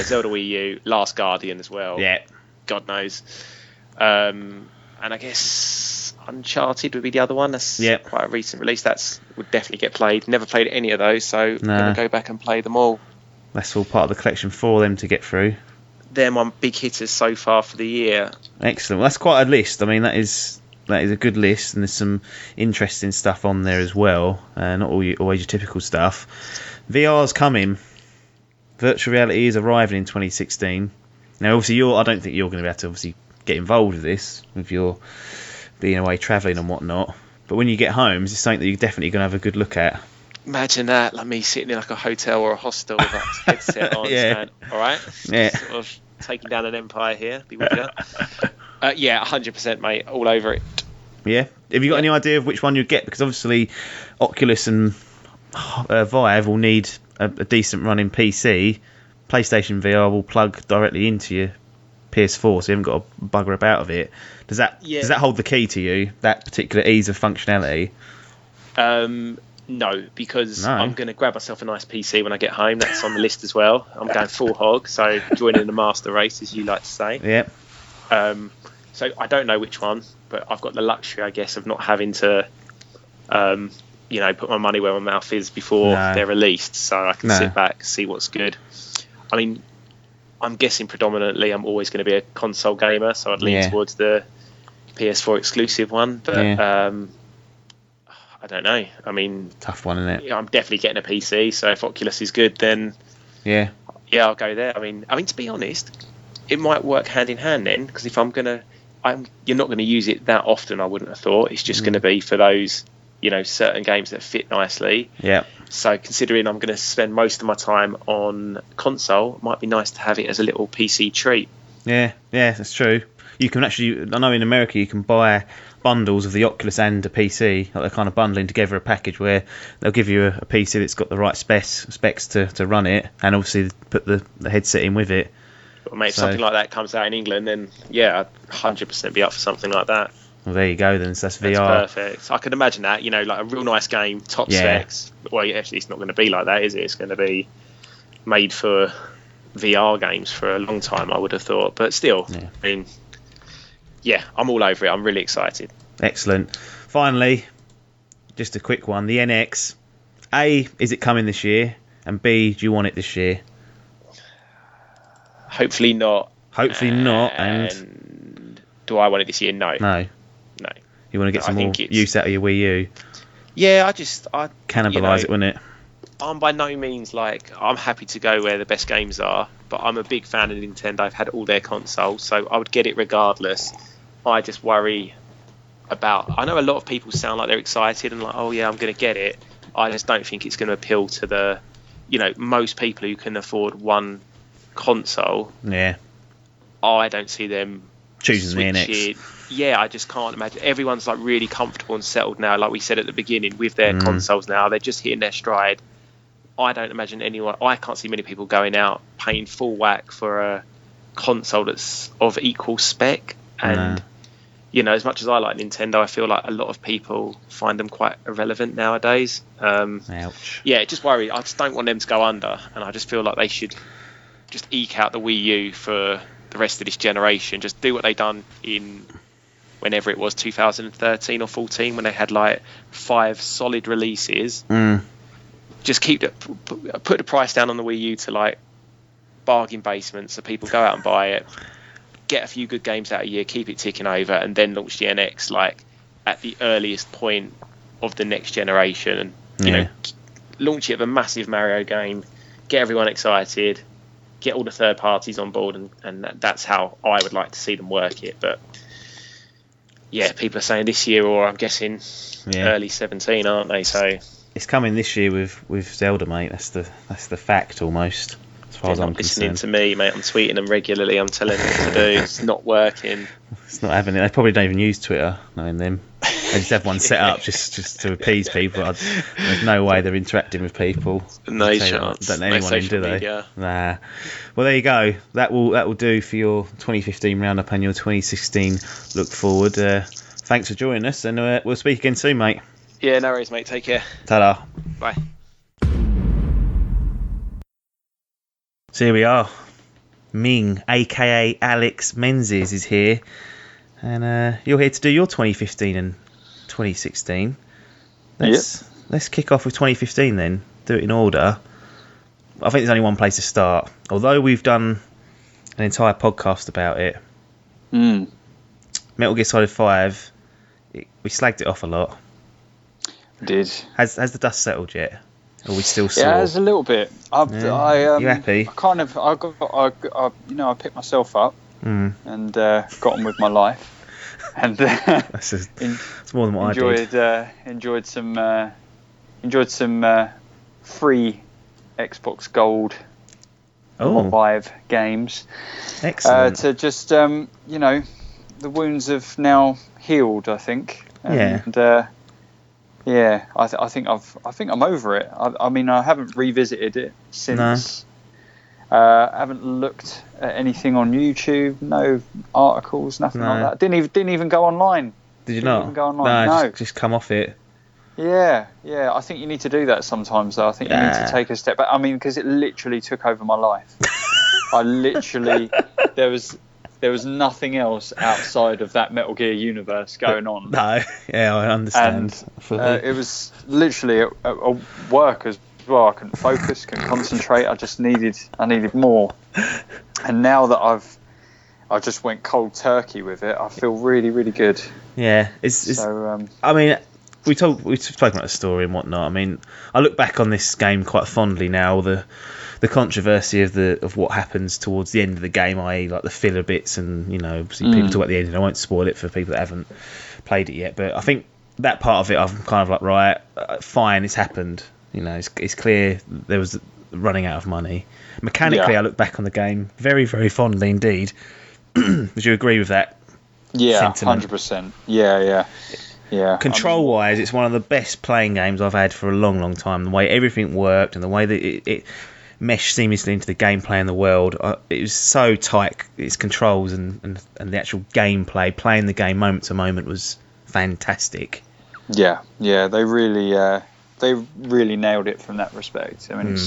Zelda Wii U, Last Guardian as well. Yeah. God knows. And I guess Uncharted would be the other one. That's quite a recent release. Would definitely get played. Never played any of those, so I'm going to go back and play them all. That's all part of the collection for them to get through. They're my big hitters so far for the year. Excellent. Well, that's quite a list. I mean, that is a good list, and there's some interesting stuff on there as well. Not always your typical stuff. VR's coming. Virtual reality is arriving in 2016. Now, obviously, I don't think you're going to be able to obviously get involved with this, with your being away travelling and whatnot. But when you get home, is this something that you're definitely going to have a good look at? Imagine that, like me sitting in like a hotel or a hostel with that headset on. Saying, all right, sort of taking down an empire here. Be with you. 100%, mate. All over it. Yeah. Have you got any idea of which one you'd get? Because obviously, Oculus and Vive will need a decent running PC. PlayStation VR will plug directly into your PS4, so you haven't got to bugger about of it. Does that hold the key to you? That particular ease of functionality? No, because I'm going to grab myself a nice PC when I get home. That's on the list as well. I'm going full hog, so joining the master race, as you like to say. Yeah. So I don't know which one, but I've got the luxury, I guess, of not having to, put my money where my mouth is before they're released. So I can sit back, see what's good. I mean, I'm guessing predominantly I'm always going to be a console gamer, so I'd lean towards the PS4 exclusive one. But I don't know. I mean, tough one, isn't it? I'm definitely getting a PC. So if Oculus is good, then I'll go there. I mean, to be honest, it might work hand in hand then, because if you're not going to use it that often. I wouldn't have thought. It's just going to be for those, certain games that fit nicely. Yeah. So considering I'm going to spend most of my time on console, it might be nice to have it as a little PC treat. Yeah, that's true. You can actually, I know in America you can buy bundles of the Oculus and a PC, like they're kind of bundling together a package where they'll give you a PC that's got the right specs to run it, and obviously put the headset in with it. But mate, if something like that comes out in England, then I'd 100% be up for something like that. Well, there you go then. So that's VR. That's perfect. I could imagine that, like a real nice game, top specs. Well, actually, it's not going to be like that, is it? It's going to be made for VR games for a long time, I would have thought. But still, I mean, I'm all over it. I'm really excited. Excellent. Finally, just a quick one. The NX. A, is it coming this year? And B, do you want it this year? Hopefully not. And do I want it this year? No. You want to get some more use out of your Wii U? Yeah, I cannibalise it, wouldn't it? I'm by no means I'm happy to go where the best games are, but I'm a big fan of Nintendo. I've had all their consoles, so I would get it regardless. I just worry about. I know a lot of people sound like they're excited and I'm going to get it. I just don't think it's going to appeal to the, most people who can afford one console. Yeah. I don't see them choosing the NX. I just can't imagine. Everyone's really comfortable and settled now, like we said at the beginning, with their consoles now. They're just hitting their stride. I don't imagine I can't see many people going out paying full whack for a console that's of equal spec. And, as much as I like Nintendo, I feel like a lot of people find them quite irrelevant nowadays. Ouch. Yeah, just worry. I just don't want them to go under. And I just feel like they should just eke out the Wii U for the rest of this generation. Just do what they done in whenever it was 2013 or 14 when they had 5 solid releases. Just put the price down on the Wii U to bargain basement so people go out and buy it, get a few good games out a year, keep it ticking over, and then launch the NX at the earliest point of the next generation, and launch it with a massive Mario game, get everyone excited, get all the third parties on board, and that's how I would like to see them work it. But people are saying this year, or I'm guessing early 17, aren't they? So it's coming this year with Zelda, mate. That's the fact almost, as far as I'm concerned. Listening to me, mate. I'm tweeting them regularly. I'm telling them what to do. It's not working. It's not having it. They probably don't even use Twitter, knowing them. They just have one set up just to appease people. There's no way they're interacting with people. No chance. Don't let anyone in, do they? Nah. Well, there you go. That will do for your 2015 roundup and your 2016 look forward. Thanks for joining us, and we'll speak again soon, mate. Yeah, no worries, mate. Take care. Ta-da. Bye. So here we are. Ming, aka Alex Menzies, is here, and you're here to do your 2015 and 2016. Let's kick off with 2015 then. Do it in order. I think there's only one place to start. Although we've done an entire podcast about it, Metal Gear Solid 5, we slagged it off a lot. Did. Has the dust settled yet? Or are we still sore? Yeah, there's a little bit. You happy? I picked myself up and got on with my life, and that's more than what I did. Enjoyed some free Xbox Gold Vive games. Excellent. To just the wounds have now healed, I think. And, yeah, I think I'm over it. I mean, I haven't revisited it since. No. I haven't looked at anything on YouTube. No articles, nothing like that. Didn't even go online. Did you not? Even go online. No. Just come off it. Yeah. I think you need to do that sometimes, though. I think you need to take a step back. I mean, because it literally took over my life. There was nothing else outside of that Metal Gear universe going on. No, yeah, I understand. And it was literally a work as well. I couldn't focus, couldn't concentrate. I needed more. And now that I just went cold turkey with it, I feel really, really good. Yeah, I mean, we've spoken about the story and whatnot. I mean, I look back on this game quite fondly now. The controversy of what happens towards the end of the game, i.e. like the filler bits, and obviously people talk about the end, and I won't spoil it for people that haven't played it yet, but I think that part of it I'm kind of like, right, fine, it's happened, it's clear there was running out of money. Mechanically, I look back on the game very, very fondly indeed. Would you agree with that? Yeah, sentiment? 100%. Yeah. Control-wise, it's one of the best playing games I've had for a long, long time. The way everything worked and the way that it meshed seamlessly into the gameplay and the world. It was so tight. Its controls and the actual gameplay, playing the game moment to moment, was fantastic. Yeah. They really nailed it from that respect. I mean,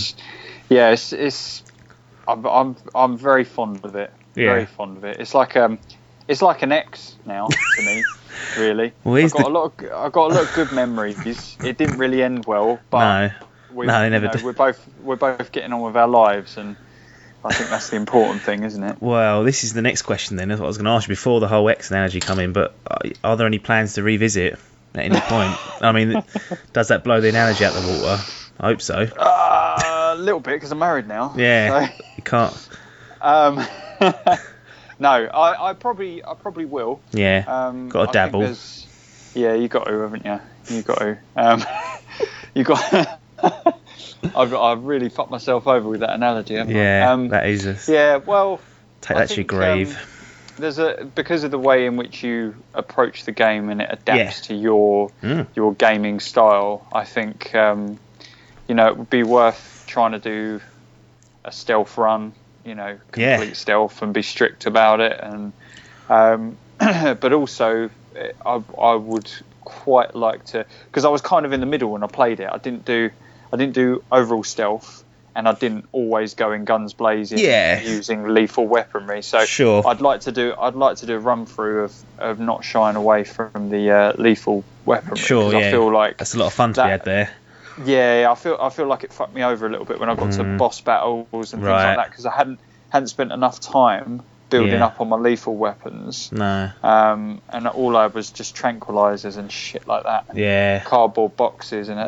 I'm very fond of it. Yeah. Very fond of it. It's like an ex now to me. Really. Well, I've got a lot of good memories. It didn't really end well, but they never did. We're both getting on with our lives, and I think that's the important thing, isn't it? Well, this is the next question then. That's what I was going to ask you before the whole X analogy come in. But are there any plans to revisit at any point? I mean, does that blow the analogy out the water? I hope so. A little bit, because I'm married now. Yeah, so. You can't. No, I probably will. Yeah. Got to dabble. Yeah, you got to, haven't you? You got to. You got. I've really fucked myself over with that analogy, haven't I? That is. Yeah, well. Take that to your grave. Because of the way in which you approach the game and it adapts to your gaming style. I think it would be worth trying to do a stealth run. Complete stealth and be strict about it, and but also I would quite like to, because I was kind of in the middle when I played it. I didn't do overall stealth, and I didn't always go in guns blazing using lethal weaponry. So sure. I'd like to do a run through of not shying away from the lethal weaponry. Sure, I feel like that's a lot of fun to be had there. Yeah, I feel like it fucked me over a little bit when I got to boss battles and things like that, because I hadn't spent enough time building up on my lethal weapons. No. And all I was just tranquilizers and shit like that. Yeah. Cardboard boxes, and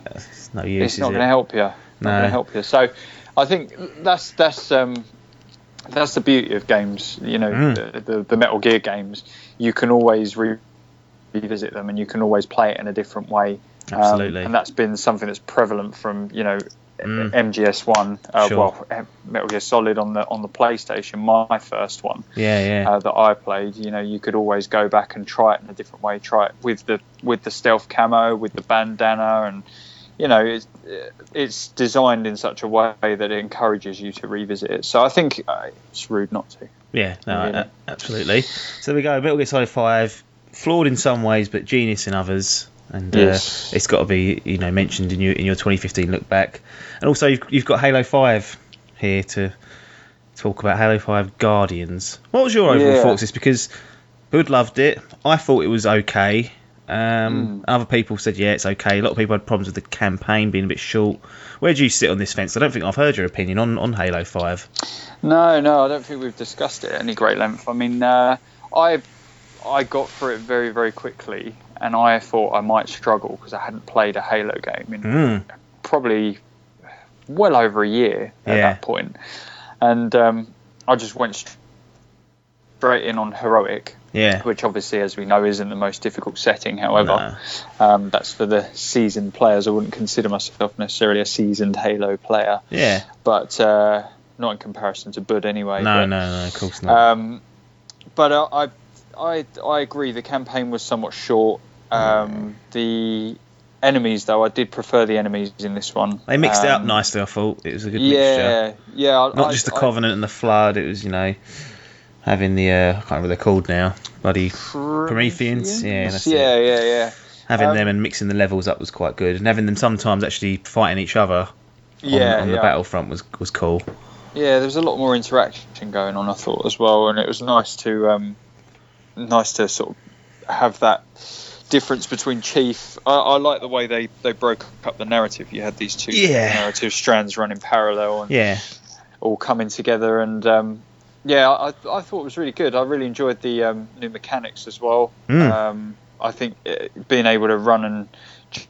it's no use. It's not going to help you. Not going to help you. So I think that's the beauty of games. The Metal Gear games. You can always revisit them, and you can always play it in a different way. Absolutely. And that's been something that's prevalent from MGS1, Metal Gear Solid on the PlayStation, my first one. That I played. You could always go back and try it in a different way. Try it with the stealth camo, with the bandana, and it's designed in such a way that it encourages you to revisit it. So I think it's rude not to. Yeah, no, absolutely. So there we go. Metal Gear Solid 5, flawed in some ways, but genius in others. And it's got to be mentioned in your 2015 look back. And also you've got Halo 5 here to talk about Halo 5 Guardians. What was your overall thoughts? Because Hood loved it. I thought it was okay. Other people said it's okay. A lot of people had problems with the campaign being a bit short. Where do you sit on this fence? I don't think I've heard your opinion on Halo 5. No, I don't think we've discussed it at any great length. I mean, I got through it very, very quickly. And I thought I might struggle because I hadn't played a Halo game in probably well over a year at that point. And I just went straight in on Heroic, which obviously, as we know, isn't the most difficult setting. However, that's for the seasoned players. I wouldn't consider myself necessarily a seasoned Halo player. Yeah. But not in comparison to Bud anyway. No, of course not. But I agree. The campaign was somewhat short. The enemies, though, I did prefer the enemies in this one. They mixed it up nicely, I thought. It was a good mixture. Not just the Covenant and the Flood, it was, having the, I can't remember what they're called now, bloody Prometheans. Yeah, that's it. Having them and mixing the levels up was quite good. And having them sometimes actually fighting each other on the Battlefront was cool. Yeah, there was a lot more interaction going on, I thought, as well. And it was nice to sort of have that difference between Chief. I like the way they broke up the narrative. You had these two narrative strands running parallel and all coming together. And I thought it was really good. I really enjoyed the new mechanics as well. I think being able to run and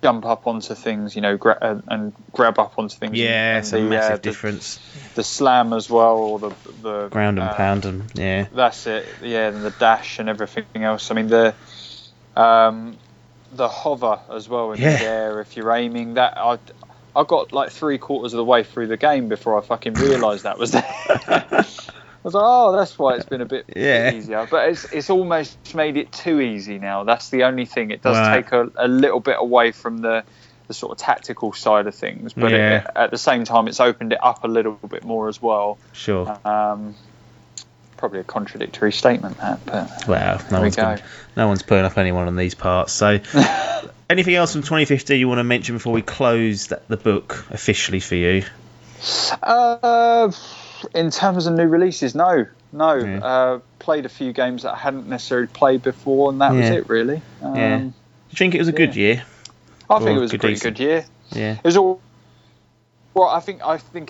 jump up onto things, and grab up onto things. Yeah, it's a massive difference. The slam as well, or the ground and pound and that's it. Yeah, and the dash and everything else. I mean the hover as well in the air if you're aiming. That I got like 3/4 of the way through the game before I fucking realised that was there. I was like, oh, that's why it's been a bit easier. But it's almost made it too easy now. That's the only thing. It does take a little bit away from the sort of tactical side of things. But at the same time, it's opened it up a little bit more as well. Sure. Probably a contradictory statement, that. But no one's putting up anyone on these parts. So, anything else from 2015 you want to mention before we close the book officially for you? In terms of new releases, no. Played a few games that I hadn't necessarily played before, and that was it, really. Do you think it was a good year? I think it was a pretty good year. Yeah. It was all. Well, I think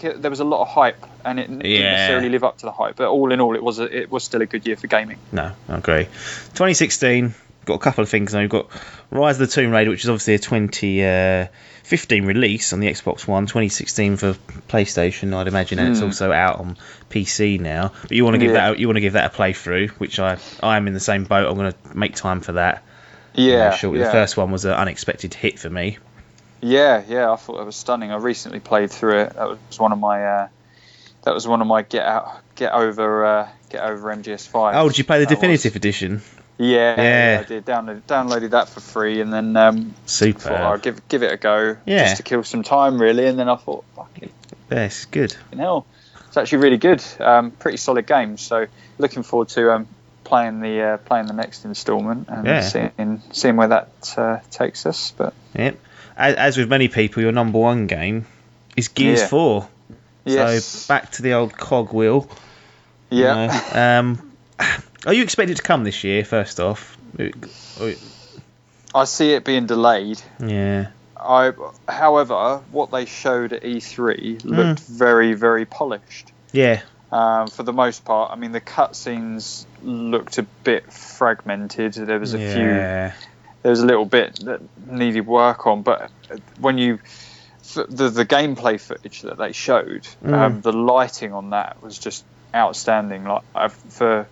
there was a lot of hype, and it didn't necessarily live up to the hype. But all in all, it was still a good year for gaming. No, I agree. 2016, got a couple of things now. We've got Rise of the Tomb Raider, which is obviously a 2015 release on the Xbox One, 2016 for PlayStation. I'd imagine it's also out on PC now. But you want to give that a playthrough, which I am in the same boat. I'm going to make time for that. Yeah, The first one was an unexpected hit for me. Yeah, I thought it was stunning. I recently played through it. That was one of my get over MGS5. Oh, did you play the definitive edition? Yeah, I did. Downloaded that for free, and then super. Thought I'll give it a go just to kill some time, really. And then I thought, fucking, it's good. Hell, it's actually really good. Pretty solid game. So looking forward to playing the next instalment and seeing where that takes us. But as with many people, your number one game is Gears 4. Yes. So back to the old cogwheel. Yeah. Are you expected to come this year, first off? I see it being delayed. Yeah. However, what they showed at E3 looked very, very polished. Yeah. For the most part. I mean, the cutscenes looked a bit fragmented. There was there was a little bit that needed work on, but when the gameplay footage that they showed, the lighting on that was just outstanding. Like for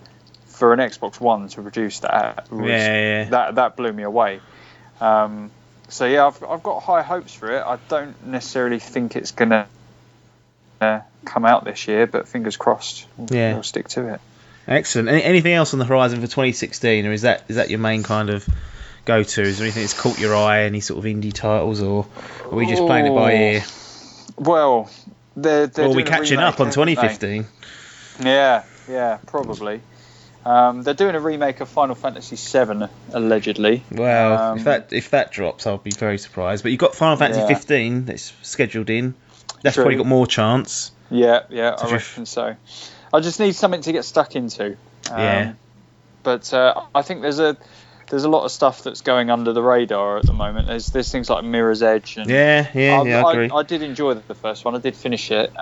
an Xbox One to produce that, that blew me away. So yeah, I've got high hopes for it. I don't necessarily think it's gonna come out this year, but fingers crossed. We'll stick to it. Excellent. Anything else on the horizon for 2016, or is that your main kind of go-to? Is there anything that's caught your eye? Any sort of indie titles, or are we just playing it by ear? Well, they're or are we catching up on 2015? Yeah, probably. They're doing a remake of Final Fantasy VII, allegedly. Well, if that drops, I'll be very surprised. But you've got Final Fantasy 15 that's scheduled in. That's probably got more chance. Yeah, I reckon so. I just need something to get stuck into. But I think there's a lot of stuff that's going under the radar at the moment. There's things like Mirror's Edge. And I agree. I did enjoy the first one. I did finish it.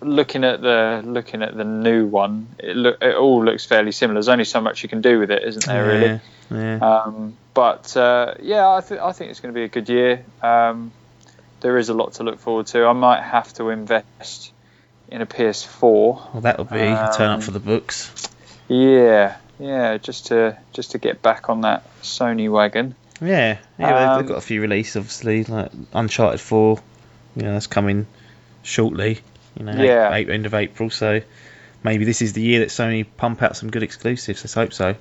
Looking at the new one, it all looks fairly similar. There's only so much you can do with it, isn't there? Really. I think it's going to be a good year. There is a lot to look forward to. I might have to invest in a PS4. Well, that would be a turn up for the books. Yeah, just to get back on that Sony wagon. Yeah, they've got a few releases, obviously, like Uncharted 4. That's coming shortly. End of April. So maybe this is the year that Sony pump out some good exclusives. Let's hope so.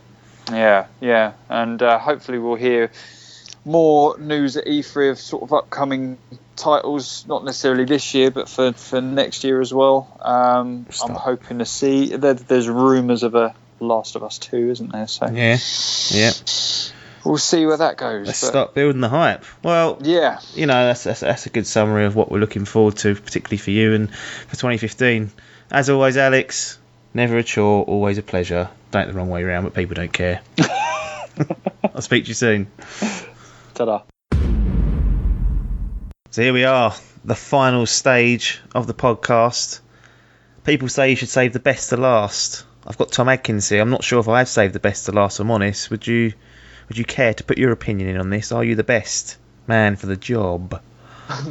Yeah, and hopefully we'll hear more news at E3 of sort of upcoming titles, not necessarily this year, but for next year as well. I'm hoping to see. There's rumours of a Last of Us 2, isn't there? So yeah. We'll see where that goes. Let's start building the hype. Well, that's a good summary of what we're looking forward to, particularly for you and for 2015. As always, Alex, never a chore, always a pleasure. Don't the wrong way around, but people don't care. I'll speak to you soon. Ta-da. So here we are, the final stage of the podcast. People say you should save the best to last. I've got Tom Adkins here. I'm not sure if I have saved the best to last, I'm honest. Would you care to put your opinion in on this? Are you the best man for the job?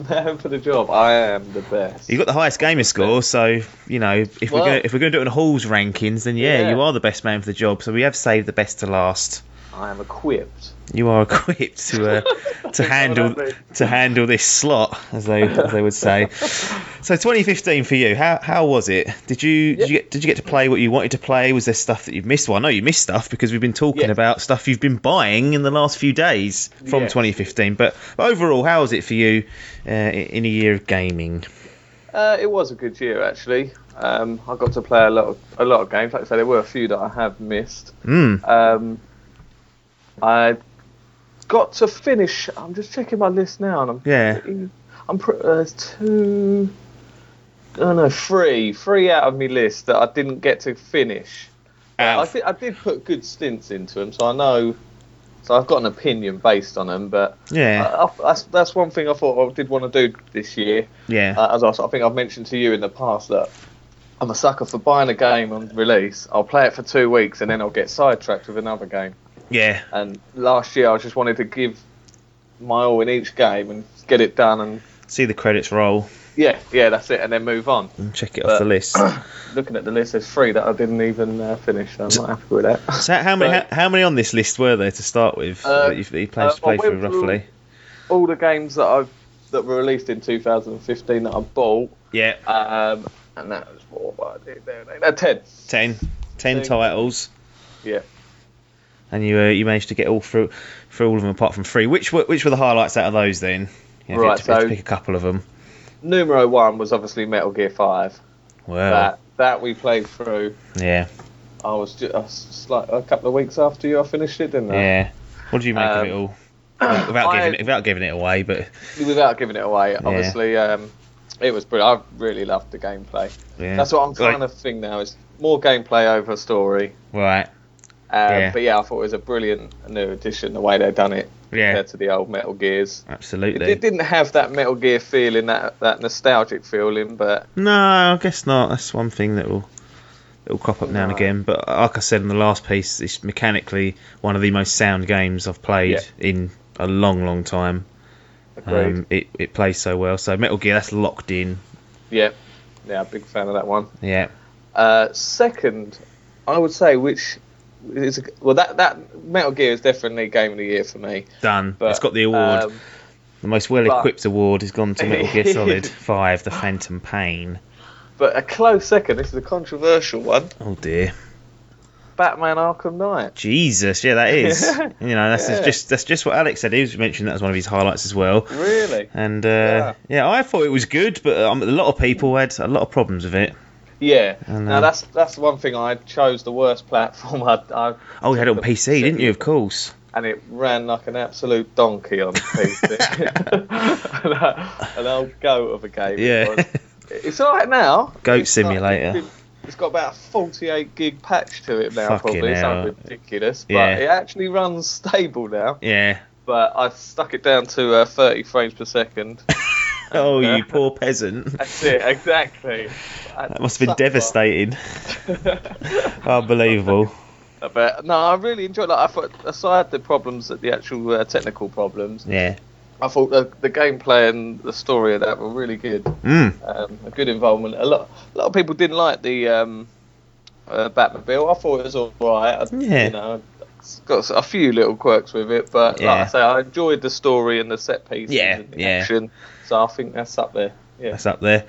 Man for the job. I am the best. You've got the highest gamer score, so if we're going to do it in Hall's rankings, then you are the best man for the job. So we have saved the best to last. I am equipped. You are equipped to handle this slot, as they would say. So 2015 for you, how was it? Did you get to play what you wanted to play? Was there stuff that you've missed? Well, I know you missed stuff because we've been talking about stuff you've been buying in the last few days from 2015. But overall, how was it for you in a year of gaming? It was a good year actually. I got to play a lot of games. Like I said, there were a few that I have missed. I got to finish. I'm just checking my list now, and there's three out of my list that I didn't get to finish. I did put good stints into them, so I know. So I've got an opinion based on them, but that's one thing I thought I did want to do this year. As I think I've mentioned to you in the past that I'm a sucker for buying a game on release. I'll play it for 2 weeks and then I'll get sidetracked with another game. Yeah. And last year I just wanted to give my all in each game and get it done and see the credits roll. Yeah, that's it, and then move on. And check it off the list. Looking at the list, there's 3 that I didn't even finish, so I'm not happy with that. So how many on this list were there to start with that you planned to play through roughly? All the games that were released in 2015 that I bought. Yeah. And that was 10 titles. Yeah. And you managed to get all through all of them apart from 3. Which were the highlights out of those then? Right, if you had to pick a couple of them. Numero 1 was obviously Metal Gear 5. Wow. That we played through. Yeah. I was just like a couple of weeks after you, I finished it, didn't I? Yeah. What did you make of it all? Without giving it away, but without giving it away, obviously, it was brilliant. I really loved the gameplay. Yeah. That's what I'm trying to think now. Is more gameplay over story. Right. But I thought it was a brilliant new addition, the way they've done it compared to the old Metal Gears. Absolutely. It didn't have that Metal Gear feeling, that nostalgic feeling, but... No, I guess not. That's one thing that will crop up now and again. But like I said in the last piece, it's mechanically one of the most sound games I've played in a long, long time. Agreed. It plays so well. So Metal Gear, that's locked in. Yeah, big fan of that one. Yeah. Second, I would say, which that Metal Gear is definitely Game of the Year for me. Done. But, it's got the award. The most well-equipped award has gone to Metal Gear Solid 5: The Phantom Pain. But a close second. This is a controversial one. Oh dear. Batman Arkham Knight. Jesus, yeah, that is. That's just what Alex said. He mentioned that as one of his highlights as well. Really? And I thought it was good, but a lot of people had a lot of problems with it. Yeah. Now that's one thing. I chose the worst platform. You had it on PC, didn't you? Of course. And it ran like an absolute donkey on PC. An old goat of a game. Yeah. It's alright now. Goat Simulator. It's got about a 48 gig patch to it now. Fucking probably. It's not ridiculous, but it actually runs stable now. Yeah. But I stuck it down to 30 frames per second. Oh, you poor peasant. That's it, exactly. That must have been devastating. Unbelievable. But no, I really enjoyed it. I thought, aside the problems, the actual technical problems, I thought the gameplay and the story of that were really good. A good involvement. A lot of people didn't like the Batmobile. I thought it was alright. It's got a few little quirks with it, but like I say, I enjoyed the story and the set pieces and the action. So I think that's up there. Yeah, that's up there.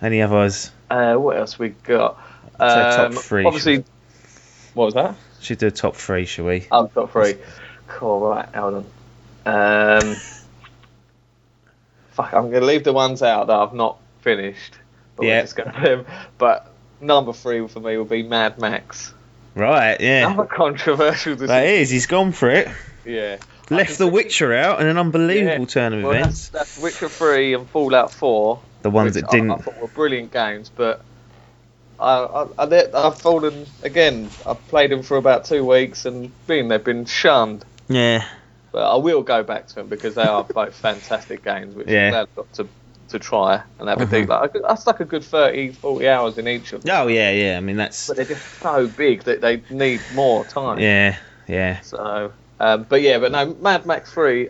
Any others? What else we got? Top three. Obviously, what was that? Should do a top three, shall we? Top three. Cool. Right, hold on. Fuck, I'm going to leave the ones out that I've not finished. But we're just going to But number 3 for me will be Mad Max. Right, yeah. Another controversial decision. That is, he's gone for it. Yeah. Left The Witcher out in an unbelievable turn of events. That's Witcher 3 and Fallout 4. The ones that didn't... I thought were brilliant games, but I've fallen again. I've played them for about 2 weeks and they've been shunned. Yeah. But I will go back to them because they are both fantastic games, which I'm glad I've got to try and have a dig. Like, I stuck a good 30, 40 hours in each of them. Oh, yeah. I mean, that's... But they're just so big that they need more time. Yeah. So, but no, Mad Max, sorry.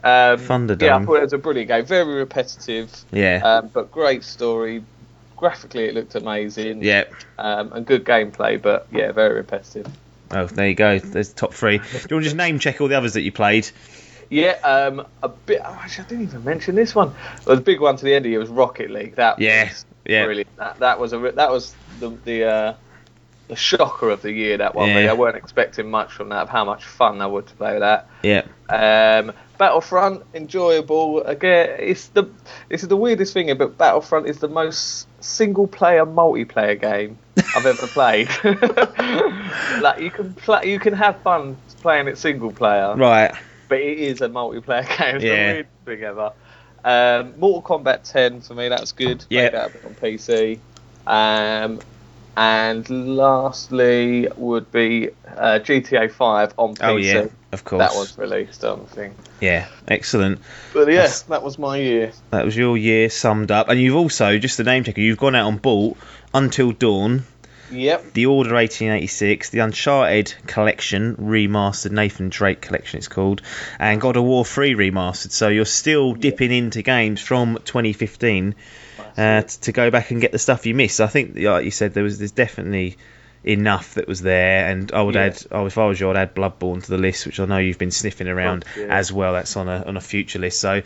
Thunderdome. Yeah, I thought it was a brilliant game. Very repetitive. Yeah. But great story. Graphically, it looked amazing. Yeah. And good gameplay, but yeah, very repetitive. Oh, there you go. There's the top 3. Do you want to just name check all the others that you played? Yeah, a bit. Actually, I didn't even mention this one. Well, the big one to the end of the year was Rocket League. That was brilliant. That was the shocker of the year. That one. Really. I weren't expecting much from that. Of how much fun I would to play with that. Yeah. Battlefront, enjoyable. Again, this is the weirdest thing, but Battlefront is the most single-player multiplayer game I've ever played. Like you can have fun playing it single player, right? But it is a multiplayer game. It's the weirdest thing ever. Mortal Kombat 10 for me, that's good. Yeah. Played that a bit on PC. And lastly would be GTA 5 on PC. Oh yeah, of course. That was released on the thing. Yeah, excellent. But yes, that was my year. That was your year summed up. And you've also, just the name checker, you've gone out and bought Until Dawn. Yep. The Order 1886, the Uncharted Collection, remastered, Nathan Drake Collection it's called, and God of War 3 remastered. So you're still dipping into games from 2015 to go back and get the stuff you missed. I think, like you said, there's definitely enough that was there, and I would add, if I was you, I'd add Bloodborne to the list, which I know you've been sniffing around as well. That's on a future list. So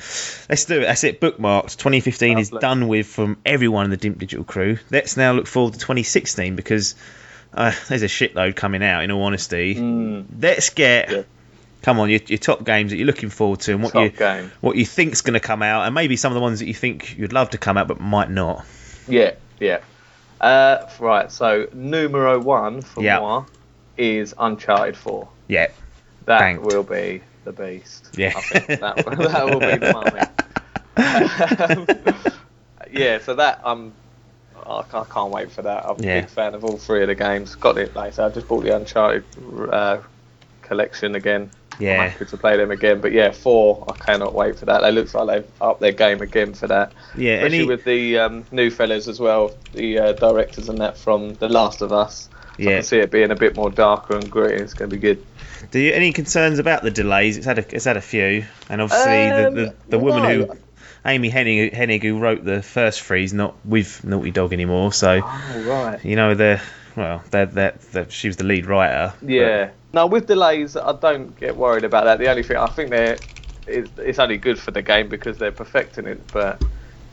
let's do it. That's it. Bookmarked. 2015 is done with from everyone in the Dimp Digital crew. Let's now look forward to 2016 because there's a shitload coming out. In all honesty, let's get. Come on, your top games that you're looking forward to, and what you think's going to come out, and maybe some of the ones that you think you'd love to come out but might not. Yeah. Right, so numero 1 for moi is Uncharted 4. Yeah. That will be the beast. Yeah. I think that will be the mummy. So that I can't wait for that. I'm a big fan of all 3 of the games. Got it later. I just bought the Uncharted collection again. Yeah. I'm happy to play them again. But 4, I cannot wait for that. They look like they've upped their game again for that. Yeah. Especially with the new fellas as well, the directors and that from The Last of Us. So I can see it being a bit more darker and gritty. It's going to be good. Do you any concerns about the delays? It's had a few, and obviously the woman who Amy Hennig, who wrote the first 3, is not with Naughty Dog anymore. So, right. You know, she was the lead writer. Yeah. No, with delays, I don't get worried about that. The only thing I think it's only good for the game because they're perfecting it, but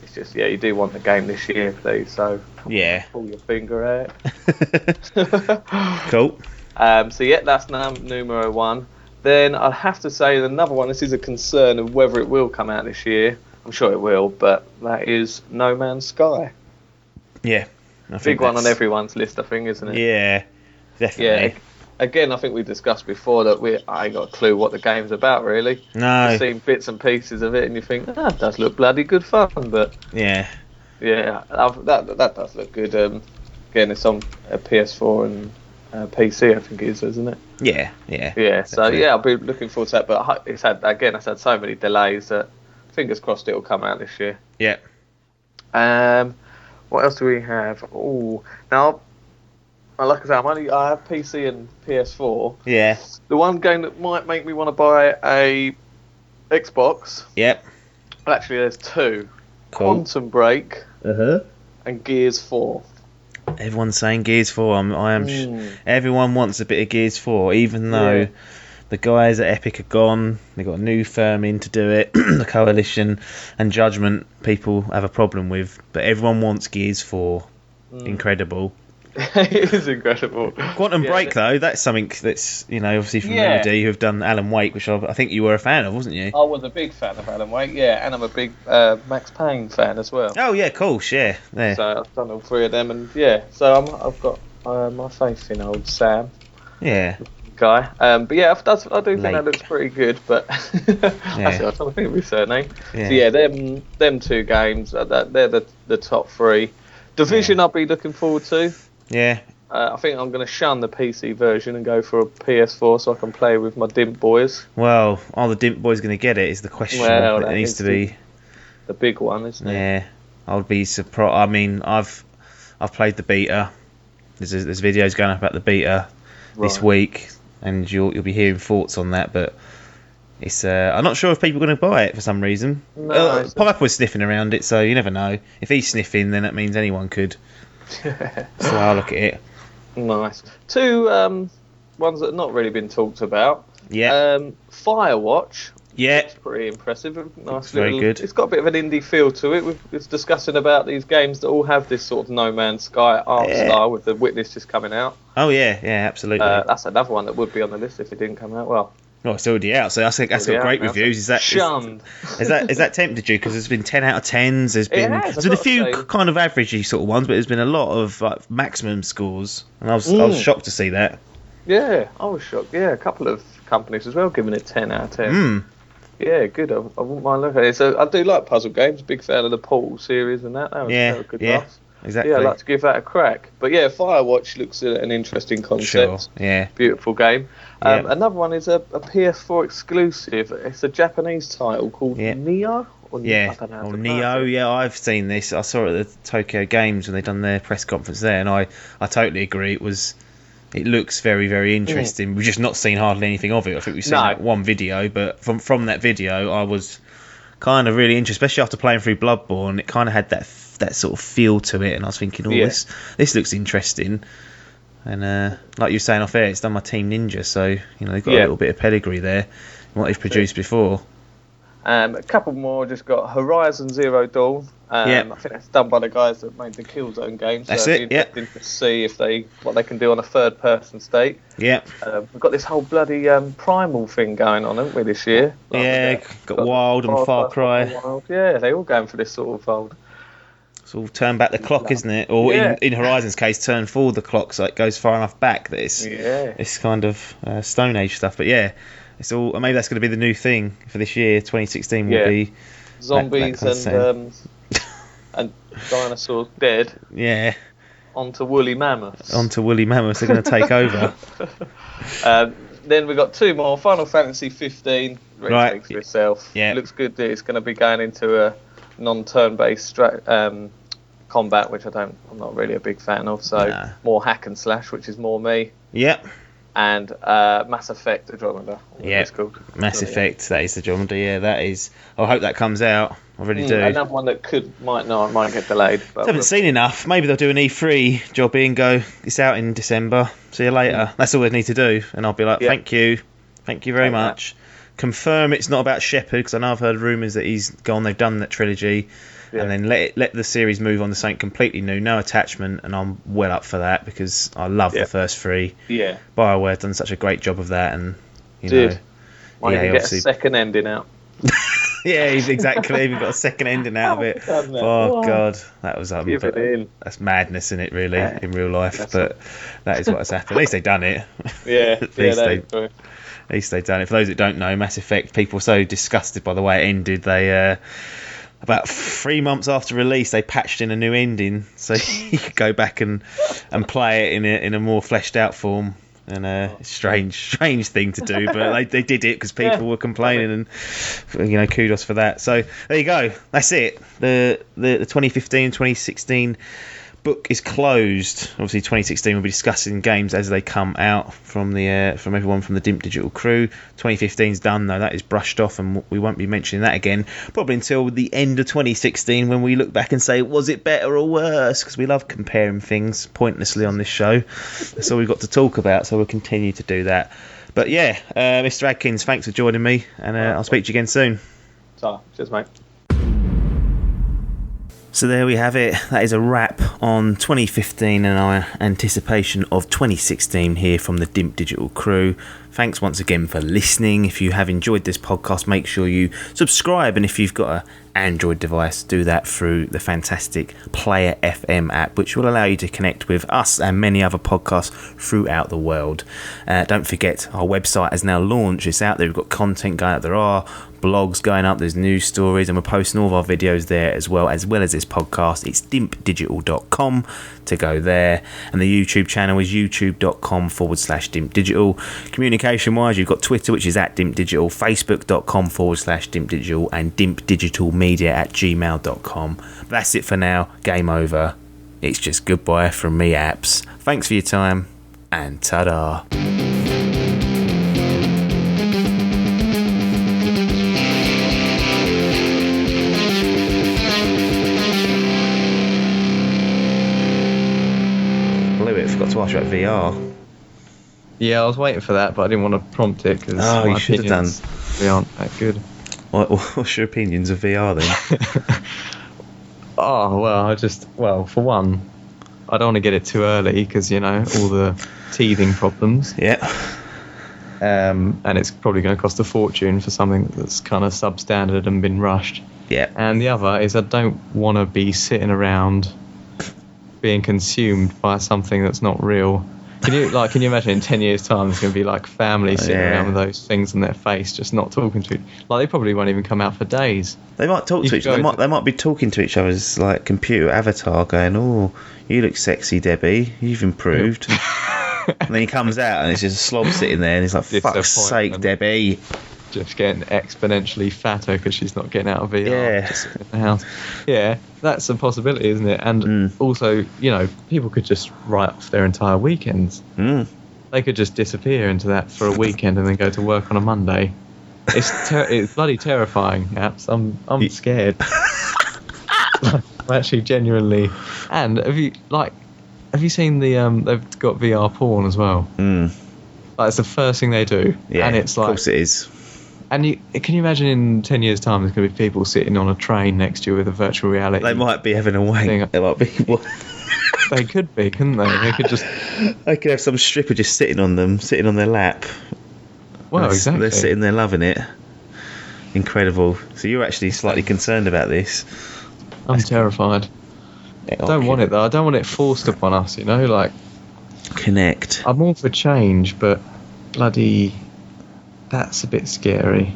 it's just you do want the game this year, please. So yeah, pull your finger out. Cool. So yeah, that's numero 1. Then I'd have to say another one. This is a concern of whether it will come out this year. I'm sure it will, but that is No Man's Sky. Yeah, big one on everyone's list, I think, isn't it? Yeah, definitely. Yeah. Again, I think we discussed before that I ain't got a clue what the game's about, really. No. You've seen bits and pieces of it, and you think, it does look bloody good fun, but yeah, that does look good. Again, it's on a PS4 and PC, I think it is, isn't it? Yeah. So I'll be looking forward to that. But it's had so many delays that fingers crossed it'll come out this year. Yeah. What else do we have? Oh, now, like I say, I have PC and PS4. Yeah. The one game that might make me want to buy a Xbox. Yep. Well, actually, there's 2. Cool. Quantum Break. And Gears 4. Everyone's saying Gears 4. Everyone wants a bit of Gears 4, even though the guys at Epic are gone. They've got a new firm in to do it. The Coalition and Judgment people have a problem with, but everyone wants Gears 4. Incredible. It is incredible. Quantum Break, though, that's something that's, obviously from Remedy, who have done Alan Wake, which I think you were a fan of, wasn't you? I was a big fan of Alan Wake, and I'm a big Max Payne fan as well. Oh, yeah, cool, yeah. So I've done all 3 of them, and so I've got my faith in old Sam. Yeah. Guy. But I do think that looks pretty good, but I'm trying to think of his surname. Yeah. So them 2 games, they're the top 3. Division I'll be looking forward to. Yeah. I think I'm going to shun the PC version and go for a PS4 so I can play with my Dimp boys. Well, are the Dimp boys going to get it is the question. Well, it needs to be the big one, isn't it? Yeah. I would be surprised. I mean, I've played the beta. There's videos going up about the beta this week, and you'll be hearing thoughts on that, but it's I'm not sure if people are going to buy it for some reason. No, Pipe was sniffing around it, so you never know. If he's sniffing, then that means anyone could. So I'll look at it. Nice. 2 ones that have not really been talked about. Yeah. Firewatch. Yeah. It's pretty impressive. Nice. Very good. It's got a bit of an indie feel to it. We're discussing about these games that all have this sort of No Man's Sky art style, with The Witness just coming out. Oh yeah, absolutely. That's another one that would be on the list if it didn't come out. Well, it's already out, so I think that's got great reviews. Is that shunned? Is that tempted you? Because there's been 10 out of 10s. There's been a few kind of averagey sort of ones, but there's been a lot of maximum scores, and I was shocked to see that. Yeah, I was shocked. Yeah, a couple of companies as well giving it 10 out of 10. Yeah, good. I wouldn't mind looking at it. So I do like puzzle games. Big fan of the Portal series and that. That was good laughs. Exactly. Yeah, I'd like to give that a crack. But Firewatch looks an interesting concept. Sure. Yeah. Beautiful game. Another one is a PS4 exclusive. It's a Japanese title called Neo. Neo. Yeah, I've seen this. I saw it at the Tokyo Games when they done their press conference there, and I totally agree. It looks very, very interesting. We've just not seen hardly anything of it. I think we've seen one video, but from that video, I was kind of really interested, especially after playing through Bloodborne. It kind of had that sort of feel to it, and I was thinking, this looks interesting. And like you were saying off air, it's done by Team Ninja, so they've got a little bit of pedigree there in what they've produced before. A couple more, just got Horizon Zero Dawn. I think that's done by the guys that made the Killzone games. That's it. Interesting to see what they can do on a third-person state. Yeah. We've got this whole bloody Primal thing going on, haven't we, this year? Got Wild and Far Cry. Yeah, they're all going for this sort of old. It's all turn back the clock, isn't it? Or in Horizon's case, turn forward the clock so it goes far enough back that it's kind of Stone Age stuff. But it's all. Maybe that's going to be the new thing for this year. 2016 will be zombies that and dinosaurs dead. Yeah. Onto woolly mammoths. They're going to take over. Then we've got 2 more. Final Fantasy 15. Right. Speaks for itself. Yeah. It looks good that it's going to be going into a non-turn-based combat, which I'm not really a big fan of. So more hack and slash, which is more me. Yep. and Mass Effect Andromeda. Yeah, it's called Mass Effect. That is Andromeda. Yeah, that is. I hope that comes out. I really do. Another one that might get delayed. But I haven't seen enough. Maybe they'll do an E3 jobby and go, it's out in December. See you later. That's all they need to do, and I'll be like, thank you very much. Confirm it's not about Shepard, because I know I've heard rumours that he's gone. They've done that trilogy. Yeah. And then let the series move on to something completely new, no attachment, and I'm well up for that because I love the first three. Yeah. BioWare done such a great job of that, and might even get a second ending out. Yeah, exactly. We've got a second ending out of it. God, that was that's madness in it, really, in real life. But that is what has happened. At least they've done it. Yeah, At least they've done it. For those that don't know, Mass Effect, people were so disgusted by the way it ended. They about 3 months after release, they patched in a new ending, so you could go back and play it in a more fleshed out form. And strange thing to do, but they did it because people were complaining, and kudos for that. So there you go. That's it. The 2015-2016 book is closed. Obviously 2016 we'll be discussing games as they come out from everyone from the Dimp Digital crew. 2015's done though, that is brushed off, and we won't be mentioning that again probably until the end of 2016 when we look back and say, was it better or worse? Because we love comparing things pointlessly on this show. That's all we've got to talk about, so we'll continue to do that. But yeah, Mr. Adkins, thanks for joining me, and I'll speak to you again soon. Cheers, mate. So there we have it. That is a wrap on 2015 and our anticipation of 2016 here from the Dimp Digital crew. Thanks once again for listening. If you have enjoyed this podcast, make sure you subscribe, and if you've got an Android device, do that through the fantastic Player FM app, which will allow you to connect with us and many other podcasts throughout the world. Don't forget, our website has now launched. It's out there. We've got content going up. There are blogs going up, there's news stories, and we're posting all of our videos there as well as this podcast. It's dimpdigital.com to go there, and the YouTube channel is youtube.com/dimpdigital. Communication wise, you've got Twitter, which is @dimpdigital, facebook.com/dimpdigital, and dimpdigitalmedia@gmail.com. That's it for now. Game over. It's just goodbye from me, Apps. Thanks for your time, and ta-da. Forgot to ask you about VR. Yeah, I was waiting for that, but I didn't want to prompt it because you should have done. They aren't that good. What's your opinions of VR then? For one, I don't want to get it too early because all the teething problems. Yeah. And it's probably going to cost a fortune for something that's kind of substandard and been rushed. Yeah. And the other is I don't want to be sitting around being consumed by something that's not real. Can you imagine in 10 years' time there's going to be like family sitting around with those things on their face, just not talking to each other? Like, they probably won't even come out for days. They might talk to each other. They might be talking to each other's like computer avatar, going, "Oh, you look sexy, Debbie. You've improved." And then he comes out and it's just a slob sitting there, and he's like, "Fuck's sake, Debbie." Just getting exponentially fatter because she's not getting out of VR. Just sitting in the house. Yeah, that's a possibility, isn't it? And also, people could just write off their entire weekends. They could just disappear into that for a weekend and then go to work on a Monday. It's bloody terrifying, Apps. I'm scared. I'm actually genuinely. And have you seen the they've got VR porn as well? Like, it's the first thing they do. Yeah, and it's like, of course it is. And can you imagine in 10 years' time there's going to be people sitting on a train next to you with a virtual reality? They might be having a wank. They might be. They could be, couldn't they? They could just. They could have some stripper just sitting on their lap. Well, exactly. They're sitting there loving it. Incredible. So you're actually slightly concerned about this. I'm terrified. I don't want it though. I don't want it forced upon us. Like. Connect. I'm all for change, but bloody. That's a bit scary.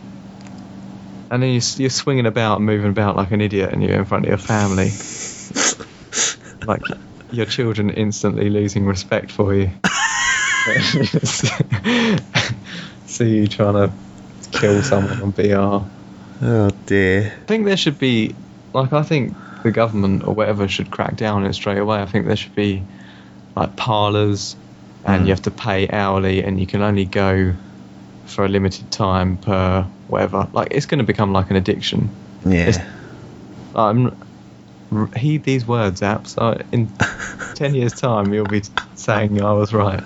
And then you're swinging about and moving about like an idiot, and you're in front of your family. Like, your children instantly losing respect for you. See you trying to kill someone on VR. Oh dear. I think there should be, I think the government or whatever should crack down on it straight away. I think there should be, parlours and you have to pay hourly, and you can only go for a limited time per whatever. Like, it's going to become like an addiction. Yeah. Heed these words, apps. In 10 years' time, you'll be saying I was right.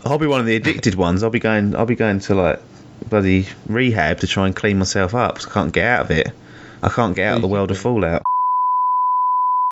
I'll be one of the addicted ones. I'll be going to like bloody rehab to try and clean myself up. 'Cause I can't get out of it. I can't get out of the world of Fallout.